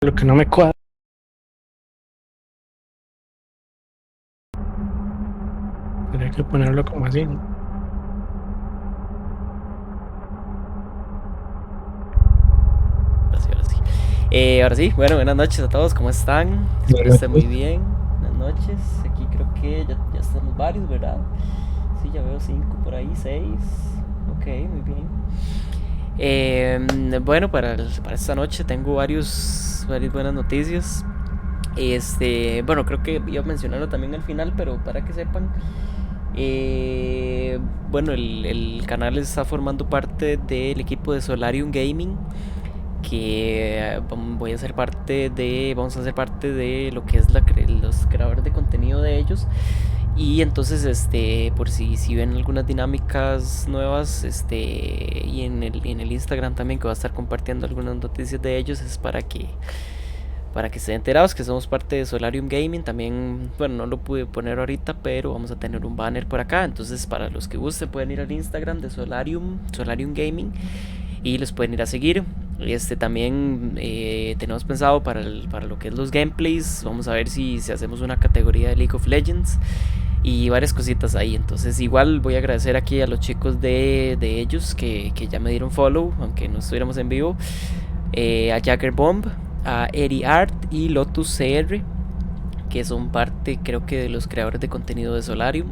Lo que no me cuadra. Tendría que ponerlo como así, ¿no? Ahora sí. Ahora sí, bueno, buenas noches a todos, ¿cómo están? Espero Buenas estén muy noches. bien. Buenas noches. Aquí creo que ya estamos varios, ¿verdad? Sí, ya veo 5 por ahí, 6. Ok, muy bien. Bueno, para esta noche tengo varias buenas noticias. Bueno, creo que iba a mencionarlo también al final, pero para que sepan, eh, bueno, el canal está formando parte del equipo de Solarium Gaming, que vamos a ser parte de lo que es los creadores de contenido de ellos. Y entonces, por si ven algunas dinámicas nuevas, y en el Instagram también, que va a estar compartiendo algunas noticias de ellos, es para que estén enterados que somos parte de Solarium Gaming. También, bueno, no lo pude poner ahorita, pero vamos a tener un banner por acá. Entonces, para los que gusten, pueden ir al Instagram de Solarium Gaming, y los pueden ir a seguir. También tenemos pensado para lo que es los gameplays. Vamos a ver si hacemos una categoría de League of Legends y varias cositas ahí. Entonces, igual voy a agradecer aquí a los chicos de ellos que ya me dieron follow, aunque no estuviéramos en vivo. A Jagger Bomb, a Eri Art y Lotus CR, que son parte, creo que, de los creadores de contenido de Solarium.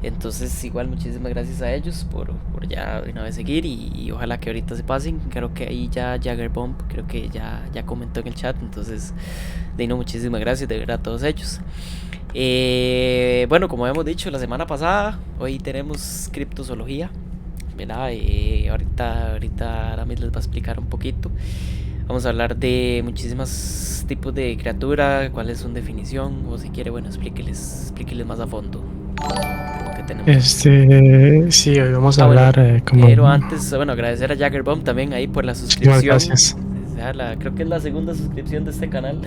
Entonces, igual, muchísimas gracias a ellos por ya de una vez seguir, y ojalá que ahorita se pasen. Creo que ahí ya Jagger Bomb, creo que ya comentó en el chat. Entonces, de no, muchísimas gracias de verdad a todos ellos. Bueno, como hemos dicho la semana pasada, hoy tenemos criptozoología, ¿verdad? Ahorita Aramis les va a explicar un poquito. Vamos a hablar de muchísimos tipos de criatura, cuál es su definición, o si quiere, bueno, explíqueles más a fondo lo que tenemos hoy. Sí, hoy vamos a Ah, bueno, hablar como... pero antes, bueno, agradecer a Jaggerbomb también ahí por la Muchísimas suscripción. gracias. O sea, creo que es la segunda suscripción de este canal.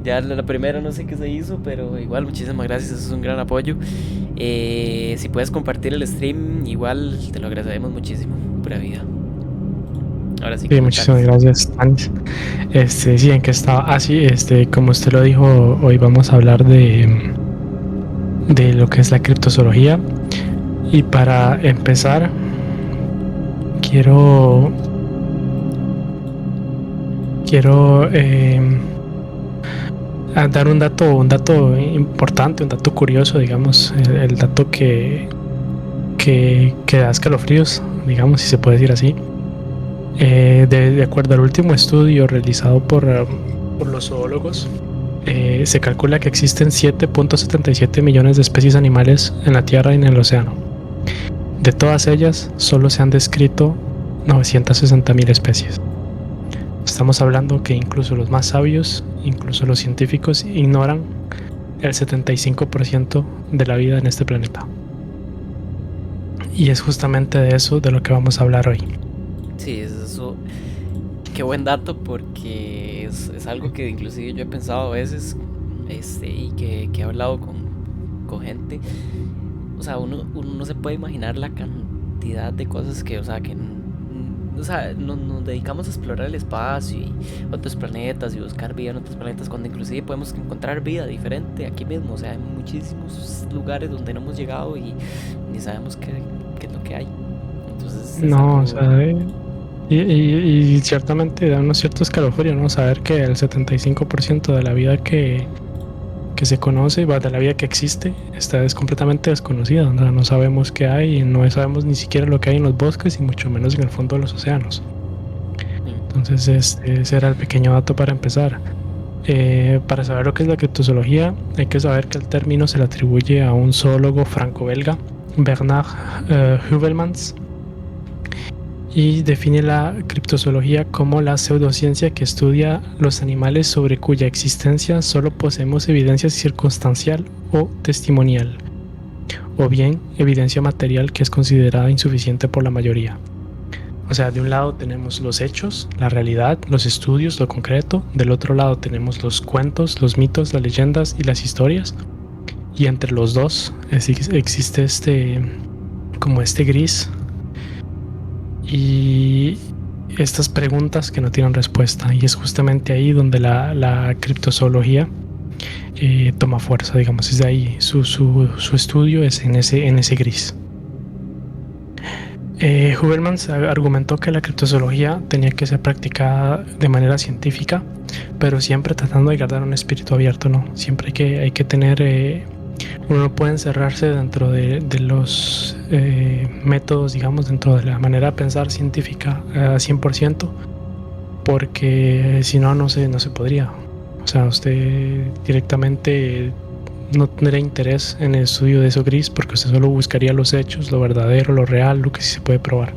Ya la primera no sé qué se hizo, pero igual muchísimas gracias, eso es un gran apoyo. Si puedes compartir el stream, igual te lo agradecemos muchísimo. Pura vida. Ahora sí, Sí, muchísimas comentarios. gracias, Tanis. Sí, en que estaba. Ah, sí, como usted lo dijo, hoy vamos a hablar de lo que es la criptozoología. Y para empezar, quiero dar un dato importante, un dato curioso, digamos, el dato que da escalofríos, digamos, si se puede decir así. De acuerdo al último estudio realizado por los zoólogos, se calcula que existen 7.77 millones de especies animales en la Tierra y en el océano. De todas ellas, solo se han descrito 960.000 especies. Estamos hablando que incluso los más sabios, incluso los científicos, ignoran el 75% de la vida en este planeta. Y es justamente de eso de lo que vamos a hablar hoy. Sí, eso. Qué buen dato, porque es algo que inclusive yo he pensado a veces, y que he hablado con gente. O sea, uno no se puede imaginar la cantidad de cosas que, o sea, o sea, nos dedicamos a explorar el espacio y otros planetas y buscar vida en otros planetas, cuando inclusive podemos encontrar vida diferente aquí mismo. O sea, hay muchísimos lugares donde no hemos llegado y ni sabemos qué es lo que hay. Entonces es No, o algo. sea, y ciertamente da unos ciertos escalofríos, ¿no? Saber que el 75% de la vida que se conoce, de la vida que existe, es completamente desconocida. O sea, no sabemos qué hay, y no sabemos ni siquiera lo que hay en los bosques y mucho menos en el fondo de los océanos. Mm, Entonces, ese era el pequeño dato para empezar. Para saber lo que es la criptozoología, hay que saber que el término se le atribuye a un zoólogo franco-belga, Bernard Heuvelmans, y define la criptozoología como la pseudociencia que estudia los animales sobre cuya existencia solo poseemos evidencia circunstancial o testimonial, o bien evidencia material que es considerada insuficiente por la mayoría. O sea, de un lado tenemos los hechos, la realidad, los estudios, lo concreto. Del otro lado tenemos los cuentos, los mitos, las leyendas y las historias. Y entre los dos existe como este gris. Y estas preguntas que no tienen respuesta. Y es justamente ahí donde la criptozoología toma fuerza, digamos. Es de ahí su estudio es en ese gris. Hubermans argumentó que la criptozoología tenía que ser practicada de manera científica, pero siempre tratando de guardar un espíritu abierto, ¿no? Siempre hay que tener... uno no puede encerrarse dentro de los métodos, digamos, dentro de la manera de pensar científica a 100%, porque si no, no se podría. O sea, usted directamente no tendría interés en el estudio de eso gris, porque usted solo buscaría los hechos, lo verdadero, lo real, lo que sí se puede probar.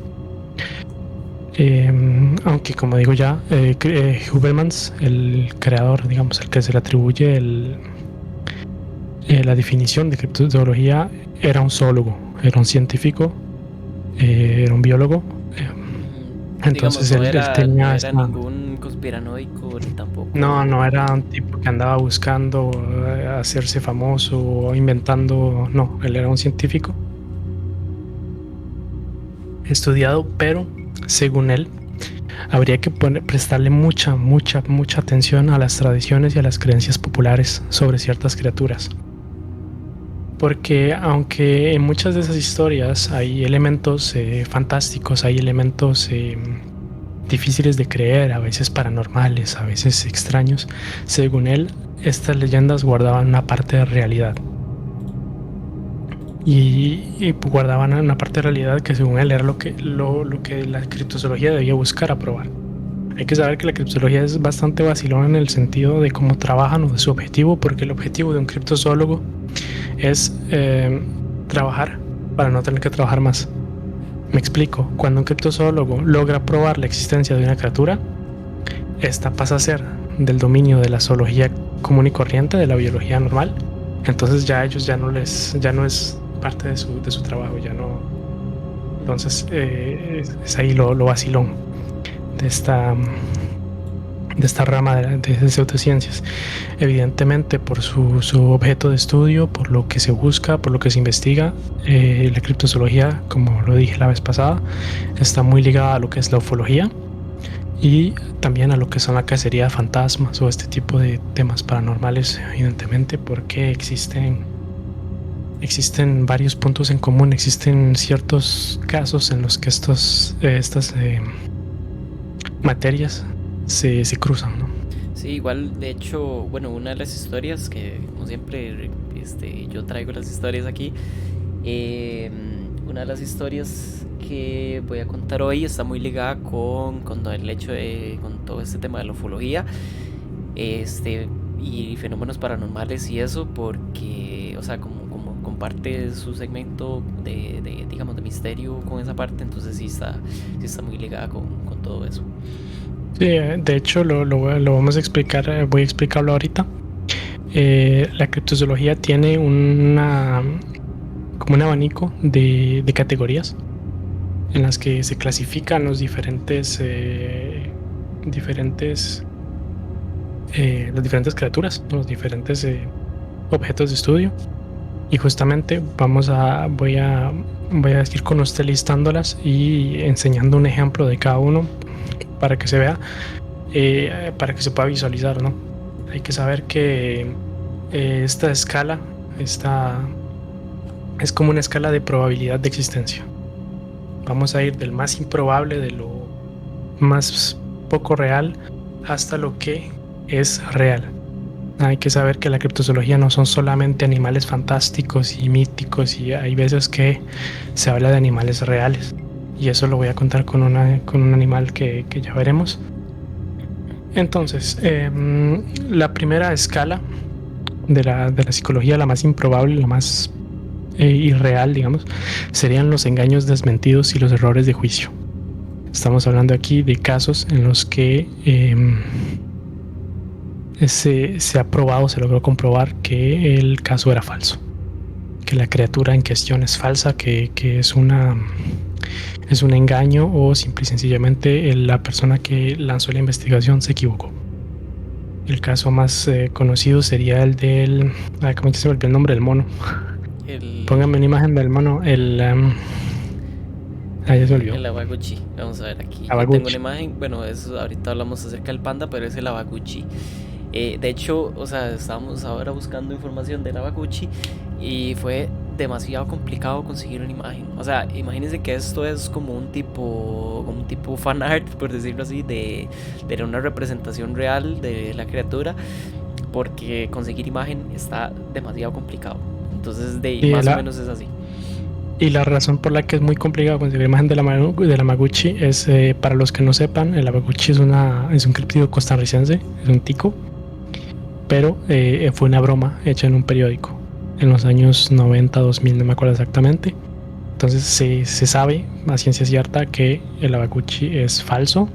Aunque, como digo ya, Hubermans, el creador, digamos, el que se le atribuye la definición de criptozoología, era un zoólogo, era un científico, era un biólogo. Entonces digamos, él tenía no era ningún conspiranoico ni tampoco. No era un tipo que andaba buscando hacerse famoso o inventando. No, él era un científico estudiado, pero según él habría que prestarle mucha atención a las tradiciones y a las creencias populares sobre ciertas criaturas. Porque aunque en muchas de esas historias hay elementos fantásticos, hay elementos difíciles de creer, a veces paranormales, a veces extraños, según él, estas leyendas guardaban una parte de realidad. Y guardaban una parte de realidad que según él era lo que la criptozoología debía buscar a probar. Hay que saber que la criptozoología es bastante vacilona en el sentido de cómo trabajan o de su objetivo, porque el objetivo de un criptozoólogo es trabajar para no tener que trabajar más. Me explico. Cuando un criptozoólogo logra probar la existencia de una criatura, esta pasa a ser del dominio de la zoología común y corriente, de la biología normal. Entonces ya ellos ya no es parte de su trabajo, ya no. Entonces es ahí lo vacilón de esta rama de pseudociencias. Evidentemente, por su objeto de estudio, por lo que se busca, por lo que se investiga, la criptozoología, como lo dije la vez pasada, está muy ligada a lo que es la ufología y también a lo que son la cacería de fantasmas o este tipo de temas paranormales, evidentemente, porque existen varios puntos en común, existen ciertos casos en los que estas materias se cruzan, ¿no? Sí, igual, de hecho, bueno, una de las historias que, como siempre, yo traigo las historias aquí. Una de las historias que voy a contar hoy está muy ligada con el hecho con todo este tema de la ufología, y fenómenos paranormales y eso, porque, o sea, como comparte su segmento digamos, de misterio con esa parte, entonces sí está muy ligada con todo eso. Sí, de hecho lo vamos a explicar, voy a explicarlo ahorita. La criptozoología tiene como un abanico de categorías en las que se clasifican los diferentes las diferentes criaturas, los diferentes objetos de estudio. Y justamente voy a ir con usted listándolas y enseñando un ejemplo de cada uno para que se vea, para que se pueda visualizar, ¿no? Hay que saber que esta escala es como una escala de probabilidad de existencia. Vamos a ir del más improbable, de lo más poco real, hasta lo que es real. Hay que saber que la criptozoología no son solamente animales fantásticos y míticos, y hay veces que se habla de animales reales. Y eso lo voy a contar con un animal que ya veremos. Entonces, la primera escala de la psicología, la más improbable, la más irreal, digamos, serían los engaños desmentidos y los errores de juicio. Estamos hablando aquí de casos en los que se ha probado, se logró comprobar que el caso era falso, que la criatura en cuestión es falsa, que es un engaño, o simple y sencillamente la persona que lanzó la investigación se equivocó. El caso más conocido sería el del... ¿Cómo se me olvidó el nombre del mono? Pónganme una imagen del mono. Ya se olvidó. El Awaguchi. Vamos a ver aquí. Yo tengo una Kawaguchi. imagen. Bueno, eso ahorita hablamos acerca del panda, pero es el Awaguchi. De hecho, o sea, estábamos ahora buscando información del Awaguchi y fue demasiado complicado conseguir una imagen. O sea, imagínense que esto es como un tipo fan art, por decirlo así, de una representación real de la criatura, porque conseguir imagen está demasiado complicado. Entonces, Y más o la, menos es así. y la razón por la que es muy complicado conseguir imagen de la Maguchi es, para los que no sepan, el Amaguchi es un críptido costarricense, es un tico, pero fue una broma hecha en un periódico en los años 90, 2000, no me acuerdo exactamente. Entonces se sabe a ciencia cierta que el Abaguchi es falso,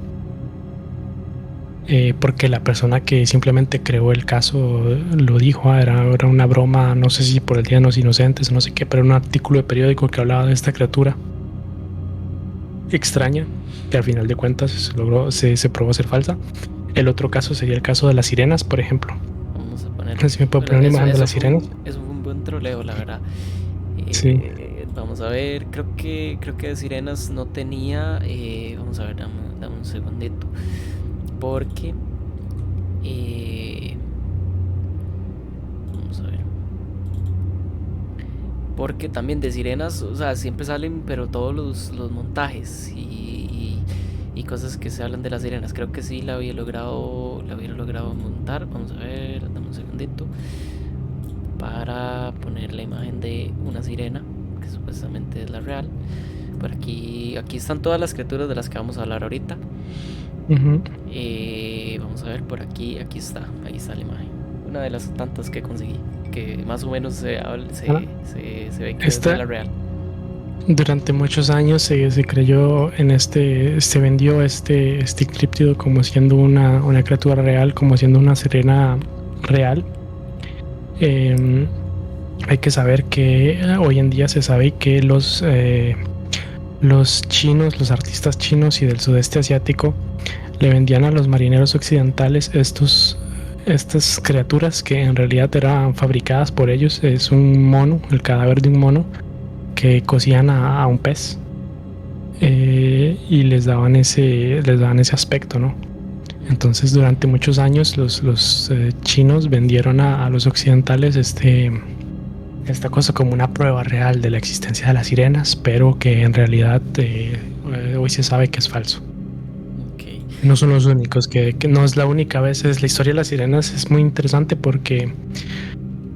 porque la persona que simplemente creó el caso lo dijo, era una broma, no sé si por el Día de los Inocentes o no sé qué, pero un artículo de periódico que hablaba de esta criatura extraña, que al final de cuentas se probó ser falsa. El otro caso sería el caso de las sirenas, por ejemplo. Vamos a poner. No sé si me puedo Pero poner una imagen de las sirenas. eso fue un buen troleo, la verdad. Sí. Vamos a ver, creo que de sirenas no tenía. Vamos a ver, dame un segundito. Porque. Vamos a ver. Porque también de sirenas, o sea, siempre salen, pero todos los montajes y cosas que se hablan de las sirenas. Creo que sí la había logrado montar. Vamos a ver, dame un segundito. Para poner la imagen de una sirena, que supuestamente es la real. Por aquí están todas las criaturas de las que vamos a hablar ahorita. Uh-huh. Vamos a ver por aquí, ahí está la imagen. Una de las tantas que conseguí, que más o menos se ve que es de la real. Durante muchos años se creyó en se vendió este críptido como siendo una criatura real, como siendo una sirena real. Hay que saber que hoy en día se sabe que los chinos, los artistas chinos y del sudeste asiático le vendían a los marineros occidentales estas criaturas que en realidad eran fabricadas por ellos. Es un mono, el cadáver de un mono que cocían a un pez, y les daban ese aspecto, ¿no? Entonces durante muchos años los chinos vendieron a los occidentales esta cosa como una prueba real de la existencia de las sirenas, pero que en realidad hoy se sabe que es falso. Okay. No son los únicos, que no es la única vez. La historia de las sirenas es muy interesante porque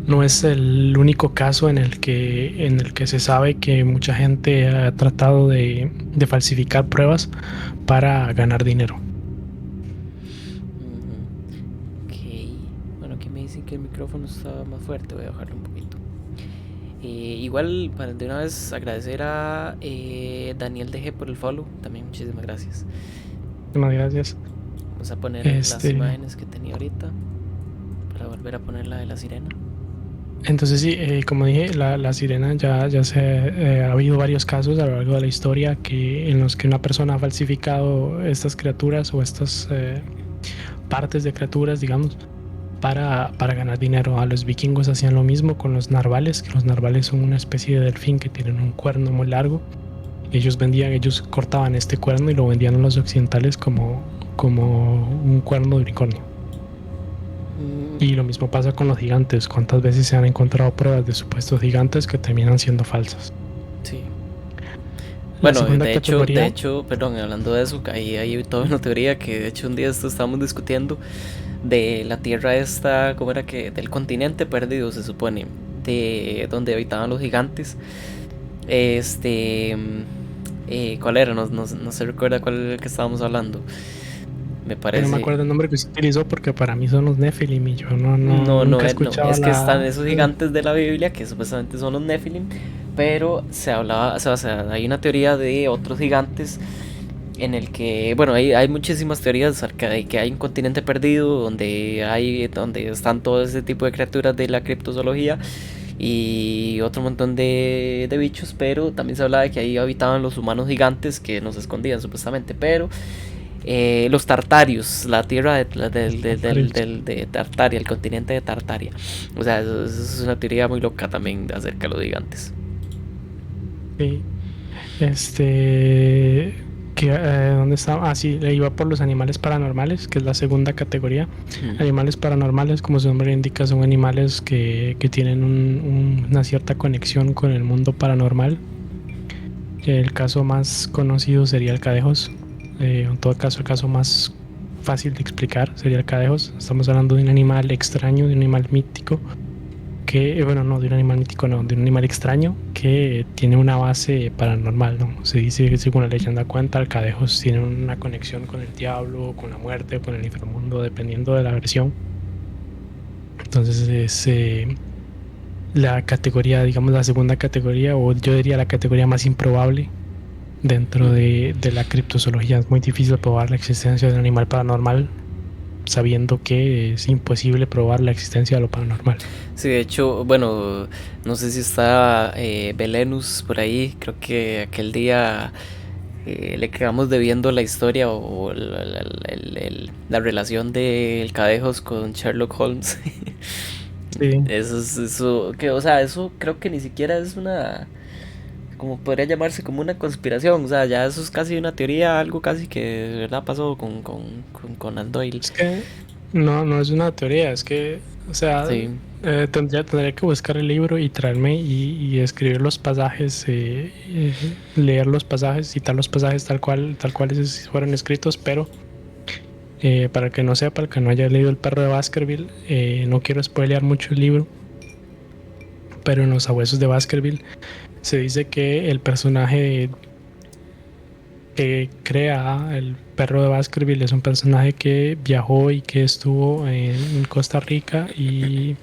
no es el único caso en el que se sabe que mucha gente ha tratado de falsificar pruebas para ganar dinero. Ok. Bueno, aquí me dicen que el micrófono está más fuerte. Voy a bajarlo un poquito. Igual, para de una vez agradecer a Daniel DG por el follow. También muchísimas gracias. Muchas gracias. Vamos a poner las imágenes que tenía ahorita para volver a poner la de la sirena. Entonces sí, como dije, la sirena ya ha habido varios casos a lo largo de la historia en los que una persona ha falsificado estas criaturas o estas partes de criaturas, digamos, para ganar dinero. A los vikingos hacían lo mismo con los narvales, que los narvales son una especie de delfín que tienen un cuerno muy largo. Ellos cortaban este cuerno y lo vendían a los occidentales como un cuerno de unicornio. Y lo mismo pasa con los gigantes. ¿Cuántas veces se han encontrado pruebas de supuestos gigantes que terminan siendo falsas? Sí. Bueno, de hecho, perdón, hablando de eso, hay toda una teoría que de hecho un día estábamos discutiendo de la tierra esta, ¿cómo era que? Del continente perdido, se supone, de donde habitaban los gigantes. ¿Cuál era? No se recuerda cuál era el que estábamos hablando. Me parece. No me acuerdo el nombre que se utilizó porque para mí son los Nephilim y yo nunca he escuchado. Es que están esos gigantes de la Biblia que supuestamente son los Nephilim, pero se hablaba, o sea, hay una teoría de otros gigantes en el que, bueno, hay muchísimas teorías acerca de que hay un continente perdido donde están todo ese tipo de criaturas de la criptozoología y otro montón de bichos, pero también se hablaba de que ahí habitaban los humanos gigantes que nos escondían supuestamente, pero los Tartarios, la tierra de Tartaria, el continente de Tartaria. O sea, eso es una teoría muy loca también acerca de los gigantes. Sí. Este, ¿dónde estaba? Ah, sí, le iba por los animales paranormales, que es la segunda categoría. Hmm. Animales paranormales, como su nombre indica, son animales que tienen una cierta conexión con el mundo paranormal. El caso más conocido sería el cadejos. En todo caso, el caso más fácil de explicar sería el cadejos. Estamos hablando de un animal extraño, de un animal mítico que, bueno, no, de un animal mítico, no, de un animal extraño que tiene una base paranormal, ¿no? Se dice que según la leyenda cuenta, el cadejos tiene una conexión con el diablo, con la muerte, con el inframundo, dependiendo de la versión. Entonces es la categoría, digamos, la segunda categoría, o yo diría la categoría más improbable dentro Hmm. de la criptozoología. Es muy difícil probar la existencia de un animal paranormal, sabiendo que es imposible probar la existencia de lo paranormal. Sí, de hecho, bueno, no sé si está Belenus por ahí. Creo que aquel día le quedamos debiendo la historia o la relación del Cadejos con Sherlock Holmes. Sí, Eso, que, o sea, eso creo que ni siquiera es una, como podría llamarse como una conspiración, o sea, ya eso es casi una teoría, algo casi que de verdad pasó con Conan Doyle. es que no es una teoría, es que, o sea, Sí, tendría que buscar el libro y traerme y escribir los pasajes, leer los pasajes, citar los pasajes tal cual fueron escritos, pero para el que no sepa, el que no haya leído El perro de Baskerville, no quiero spoilear mucho el libro, pero en Los sabuesos de Baskerville se dice que el personaje que crea el perro de Baskerville es un personaje que viajó y que estuvo en Costa Rica y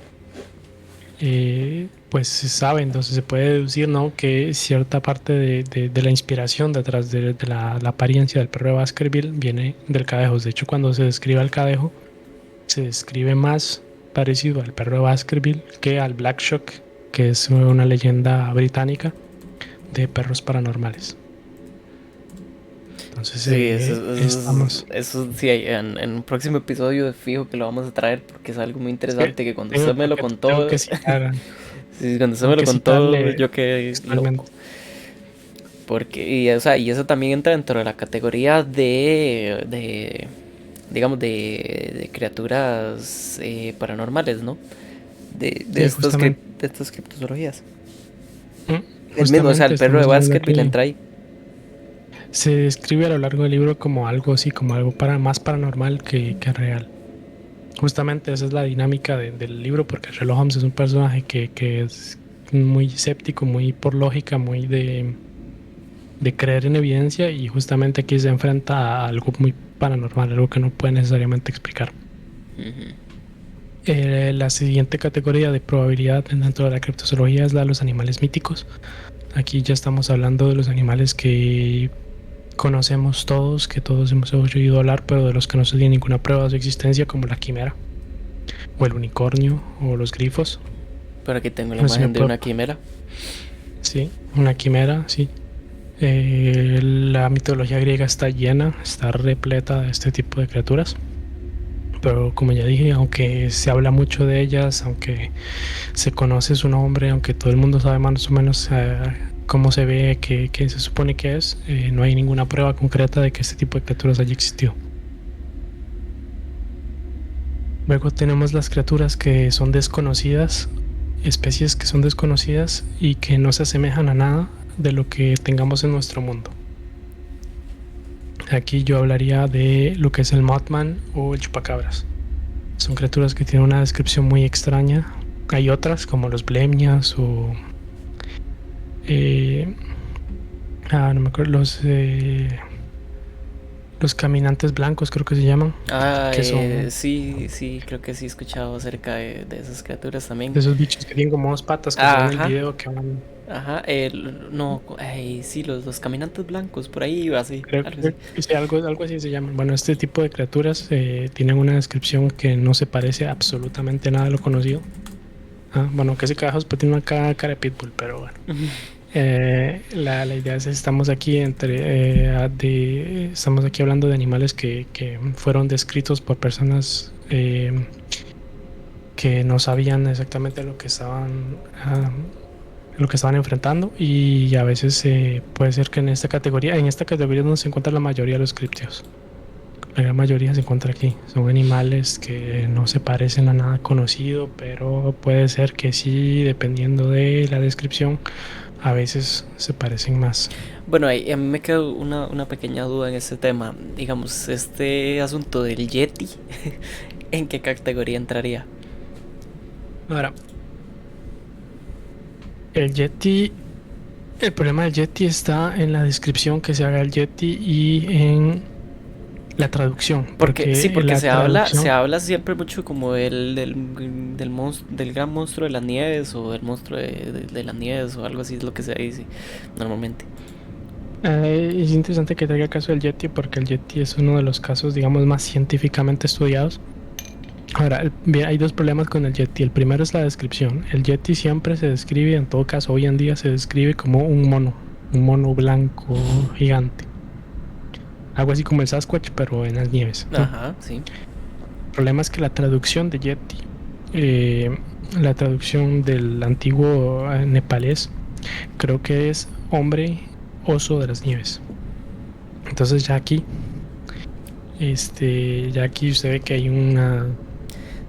pues se sabe, entonces se puede deducir, ¿no? Que cierta parte de la inspiración detrás de la apariencia del perro de Baskerville viene del cadejo. De hecho, cuando se describe al cadejo, se describe más parecido al perro de Baskerville que al Black Shock, que es una leyenda británica de perros paranormales. Entonces, sí, estamos. eso sí, en un próximo episodio de fijo que lo vamos a traer porque es algo muy Es que interesante que cuando usted me lo tengo contó, que citar, sí, cuando usted tengo me lo que contó, citarle yo quedé loco. textualmente. Porque, y, o sea, y eso también entra dentro de la categoría digamos, de criaturas paranormales, ¿no? Sí, justamente. De estas criptozoologías. El mismo, o sea, Justamente el perro de estamos hablando Baskerville aquí. entra ahí. Se describe a lo largo del libro como algo así, como algo más paranormal que real. Justamente esa es la dinámica del libro, porque Sherlock Holmes es un personaje que es muy escéptico, muy por lógica, muy de creer en evidencia, y justamente aquí se enfrenta a algo muy paranormal, algo que no puede necesariamente explicar. Ujú. La siguiente categoría de probabilidad dentro de la criptozoología es la de los animales míticos. Aquí ya estamos hablando de los animales que conocemos todos, que todos hemos oído hablar, pero de los que no se tiene ninguna prueba de su existencia, como la quimera, o el unicornio, o los grifos. Por aquí tengo la No sé si me imagen de puedo- una quimera. Sí, una quimera, sí. La mitología griega está llena, está repleta de este tipo de criaturas. Pero como ya dije, aunque se habla mucho de ellas, aunque se conoce su nombre, aunque todo el mundo sabe más o menos cómo se ve, qué se supone que es, no hay ninguna prueba concreta de que este tipo de criaturas haya existido. Luego tenemos las criaturas que son desconocidas, especies que son desconocidas y que no se asemejan a nada de lo que tengamos en nuestro mundo. Aquí yo hablaría de lo que es el Mothman o el chupacabras. Son criaturas que tienen una descripción muy extraña. Hay otras como los blemnias o eh, no me acuerdo, los caminantes blancos creo que se llaman, Ah, que son sí, sí, creo que sí he escuchado acerca de esas criaturas también. de esos bichos que tienen como dos patas que se ven en el Ajá, video que van. ajá, no, ay, sí, los caminantes blancos, por ahí iba así, Creo algo así. que sí, algo así se llaman. Bueno, este tipo de criaturas tienen una descripción que no se parece absolutamente nada a lo conocido. Ah, bueno, que ese carajo pues tiene una cara de pitbull, pero bueno. La idea es, estamos aquí estamos aquí hablando de animales que fueron descritos por personas que no sabían exactamente lo que estaban enfrentando, y a veces puede ser que en esta categoría es donde se encuentra la mayoría de los críptidos. La gran mayoría se encuentra aquí. Son animales que no se parecen a nada conocido, pero puede ser que sí, dependiendo de la descripción, a veces se parecen más. Bueno, ahí a mí me queda una pequeña duda en este tema. Digamos, este asunto del Yeti, ¿en qué categoría entraría? Ahora, el Yeti, el problema del Yeti está en la descripción que se haga del Yeti y en la traducción, Porque sí, porque porque la se traducción, habla siempre mucho como del gran monstruo de las nieves o del monstruo de las nieves o algo así es lo que se dice normalmente. es interesante que traiga el caso del Yeti porque el Yeti es uno de los casos, digamos, más científicamente estudiados. Ahora, bien, hay dos problemas con el Yeti. El primero es la descripción. El Yeti siempre se describe, en todo caso, hoy en día se describe como un mono blanco gigante. Algo así como el Sasquatch, pero en las nieves, ¿no? Ajá, sí. El problema es que la traducción de Yeti, eh, la traducción del antiguo nepalés, creo que es hombre oso de las nieves. Entonces ya aquí usted ve que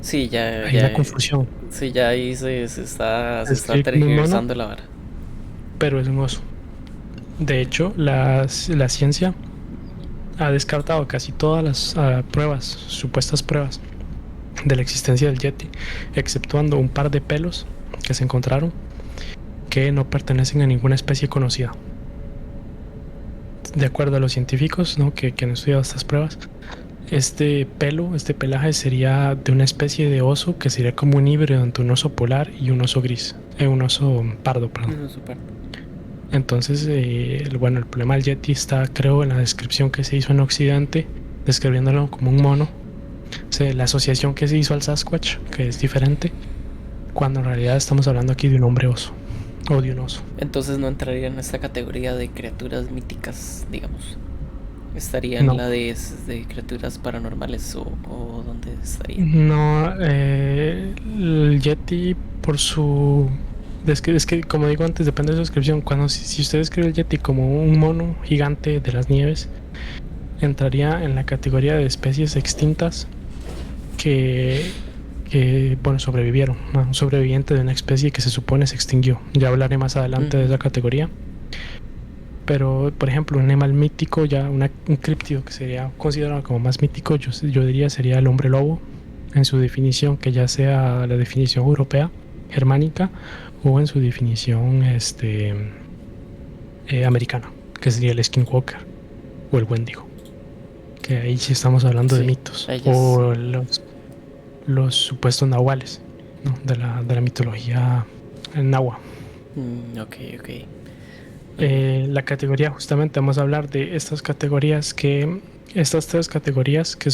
Sí, hay una confusión. sí, ya ahí se está Escribe como un mono, tergiversando la vara. pero es un oso. De hecho, la ciencia ha descartado casi todas las pruebas, supuestas pruebas de la existencia del Yeti, exceptuando un par de pelos que se encontraron que no pertenecen a ninguna especie conocida. De acuerdo a los científicos, ¿no? que han estudiado estas pruebas, este pelaje sería de una especie de oso que sería como un híbrido entre un oso polar y un oso gris, un oso pardo, perdón. Eso es súper. Entonces, bueno, el problema del Yeti está, creo, en la descripción que se hizo en Occidente, describiéndolo como un mono. O sea, la asociación que se hizo al Sasquatch, que es diferente, cuando en realidad estamos hablando aquí de un hombre oso o de un oso. Entonces no entraría en esta categoría de criaturas míticas, digamos. Estaría en No, la de criaturas paranormales o ¿dónde estaría? no, el Yeti por su... Es que, como digo antes, depende de su descripción. Si usted describe el Yeti como un mono gigante de las nieves, entraría en la categoría de especies extintas que, bueno, sobrevivieron, ¿no? Un sobreviviente de una especie que se supone se extinguió. Ya hablaré más adelante de esa categoría. Pero, por ejemplo, un animal mítico, un críptido que sería considerado como más mítico, yo diría sería el hombre lobo, en su definición, que ya sea la definición europea, germánica, o en su definición americana, que sería el skinwalker o el wendigo. Que ahí sí estamos hablando de Sí, mitos. ellos. O los supuestos nahuales, ¿no? De la mitología nahua. Ok, ok. La categoría, justamente vamos a hablar de estas tres categorías que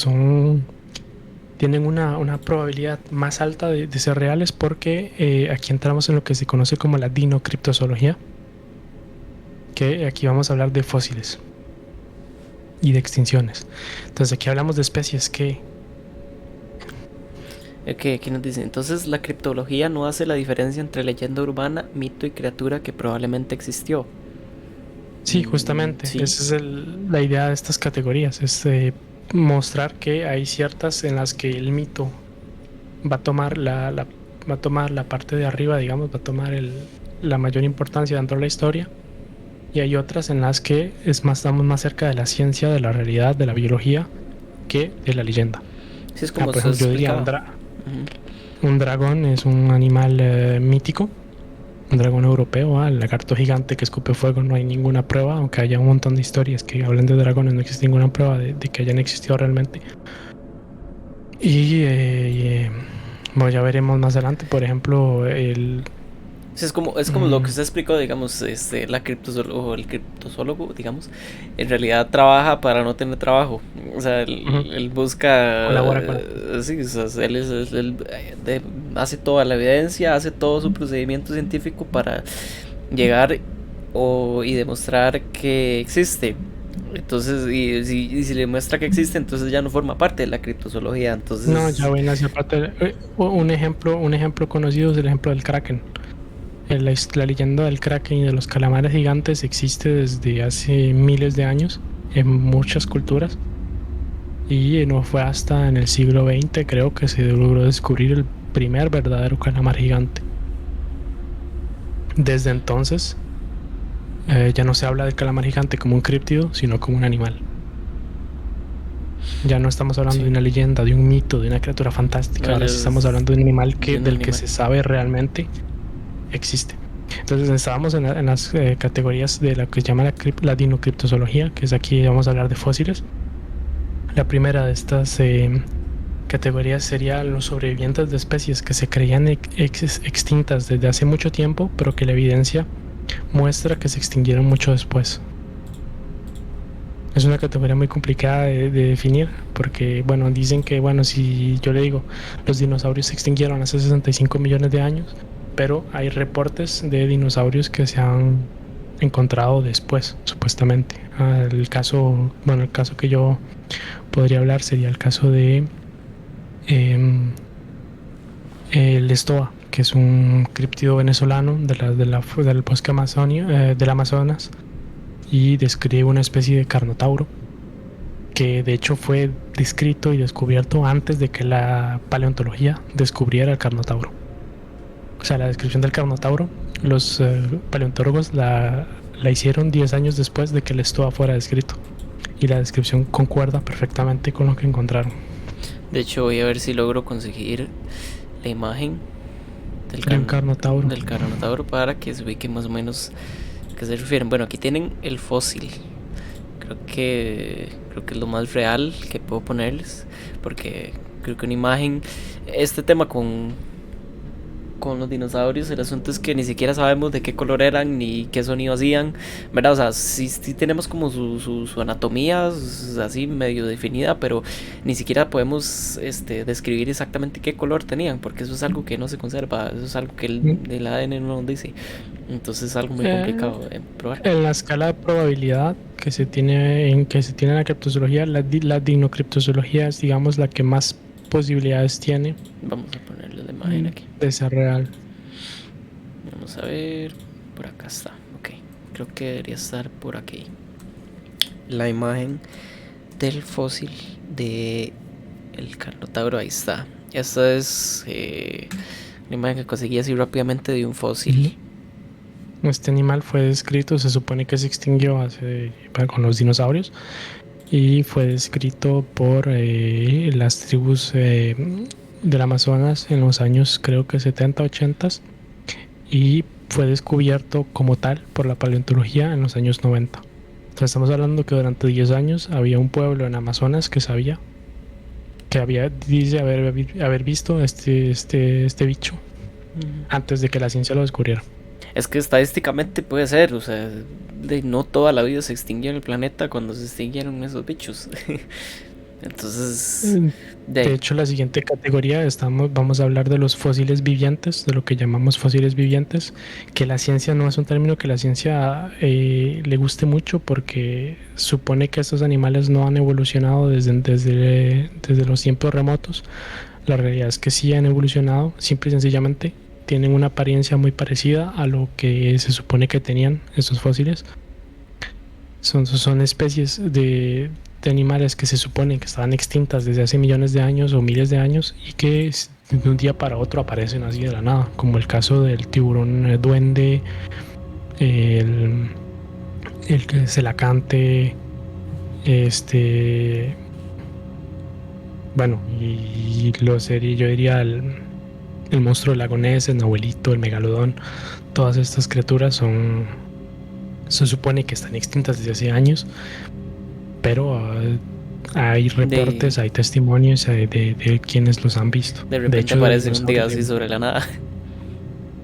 tienen una probabilidad más alta de ser reales porque aquí entramos en lo que se conoce como la dinocriptozoología, que aquí vamos a hablar de fósiles y de extinciones. Entonces aquí hablamos de especies que... Ok, aquí nos dice, entonces la criptología no hace la diferencia entre leyenda urbana, mito y criatura que probablemente existió. Sí, justamente, Sí. esa es la idea de estas categorías, es mostrar que hay ciertas en las que el mito va a tomar va a tomar la parte de arriba, digamos, va a tomar la mayor importancia dentro de la historia, y hay otras en las que estamos más cerca de la ciencia, de la realidad, de la biología, que de la leyenda. Sí, es como Por se ejemplo, yo diría explicaba. un dragón es un animal mítico, un dragón europeo, el lagarto gigante que escupe fuego. No hay ninguna prueba, aunque haya un montón de historias que hablan de dragones, no existe ninguna prueba de que hayan existido realmente. Bueno, ya veremos más adelante, por ejemplo, Sí, es como lo que usted explicó, digamos, la criptozoólogo o el criptozoólogo, digamos, en realidad trabaja para no tener trabajo. O sea, él busca, colabora con... sí, o sea, hace toda la evidencia, hace todo su procedimiento científico para llegar y demostrar que existe. Entonces, y si le muestra que existe, entonces ya no forma parte de la criptozoología. No, ya Entonces, voy hacia parte. Un ejemplo conocido es el ejemplo del Kraken. La leyenda del Kraken y de los calamares gigantes existe desde hace miles de años en muchas culturas y no fue hasta en el siglo XX creo que se logró descubrir el primer verdadero calamar gigante. Desde entonces ya no se habla del calamar gigante como un críptido, sino como un animal. Ya no estamos hablando de una leyenda, de un mito, de una criatura fantástica. Ahora sí estamos hablando de un animal que se sabe realmente existe. Entonces estábamos en las categorías de la que se llama la dinocriptozoología, que es aquí vamos a hablar de fósiles. La primera de estas categorías sería los sobrevivientes de especies que se creían extintas desde hace mucho tiempo, pero que la evidencia muestra que se extinguieron mucho después. Es una categoría muy complicada de definir porque, bueno, dicen que, bueno, si yo le digo, los dinosaurios se extinguieron hace 65 millones de años, pero hay reportes de dinosaurios que se han encontrado después, supuestamente. El caso que yo podría hablar sería el caso de el Estoa, que es un críptido venezolano del bosque del Amazonas, y describe una especie de carnotauro que de hecho fue descrito y descubierto antes de que la paleontología descubriera el carnotauro. O sea, la descripción del carnotauro, los paleontólogos la hicieron 10 años después de que el Estoa fuera descrito, y la descripción concuerda perfectamente con lo que encontraron. De hecho, voy a ver si logro conseguir la imagen del carnotauro para que se ubique más o menos a qué se refieren. Bueno, aquí tienen el fósil. Creo que es lo más real que puedo ponerles, porque creo que una imagen, este tema con los dinosaurios, el asunto es que ni siquiera sabemos de qué color eran ni qué sonido hacían, ¿verdad? O sea, sí tenemos como su anatomía así medio definida, pero ni siquiera podemos describir exactamente qué color tenían, porque eso es algo que no se conserva, eso es algo que el ADN no nos dice. Entonces es algo muy complicado de probar. En la escala de probabilidad que se tiene en la criptozoología, la dinocriptozoología es, digamos, la que más posibilidades tiene. Vamos a ponerle la imagen aquí de ser real. Vamos a ver, por acá está. Ok, creo que debería estar por aquí la imagen del fósil de el carnotauro. Ahí está. Esta es una imagen que conseguí así rápidamente de un fósil. Este animal fue descrito, se supone que se extinguió con los dinosaurios, y fue descrito por las tribus del Amazonas en los años creo que 70, 80, y fue descubierto como tal por la paleontología en los años 90. Entonces estamos hablando que durante 10 años había un pueblo en Amazonas que dice haber visto este bicho antes de que la ciencia lo descubriera. Es que estadísticamente puede ser, o sea, no toda la vida se extinguió en el planeta cuando se extinguieron esos bichos. Entonces, de hecho, la siguiente categoría vamos a hablar de los fósiles vivientes, de lo que llamamos fósiles vivientes, que la ciencia no es un término que la ciencia le guste mucho, porque supone que estos animales no han evolucionado desde los tiempos remotos. La realidad es que sí han evolucionado, simple y sencillamente tienen una apariencia muy parecida a lo que se supone que tenían estos fósiles. Son especies de animales que se supone que estaban extintas desde hace millones de años o miles de años, y que de un día para otro aparecen así de la nada, como el caso del tiburón duende, el celacante, bueno, y yo diría el monstruo del lago Ness, el nahuelito, el megalodón. Todas estas criaturas se supone que están extintas desde hace años, pero hay reportes, hay testimonios de quienes los han visto. De repente aparecen un día así sobre la nada.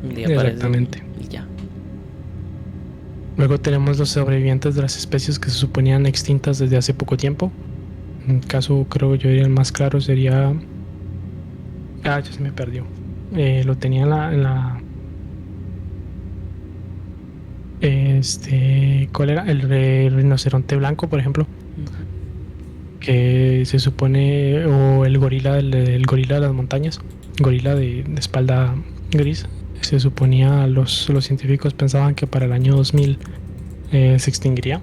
Un día exactamente. Y ya. Luego tenemos los sobrevivientes de las especies que se suponían extintas desde hace poco tiempo. En caso, creo yo diría el más claro sería... ya se me perdió. Lo tenía en la ¿cuál era? El rinoceronte blanco, por ejemplo, que se supone, o el gorila, el gorila de las montañas, gorila de espalda gris, Se suponía, los científicos pensaban que para el año 2000 se extinguiría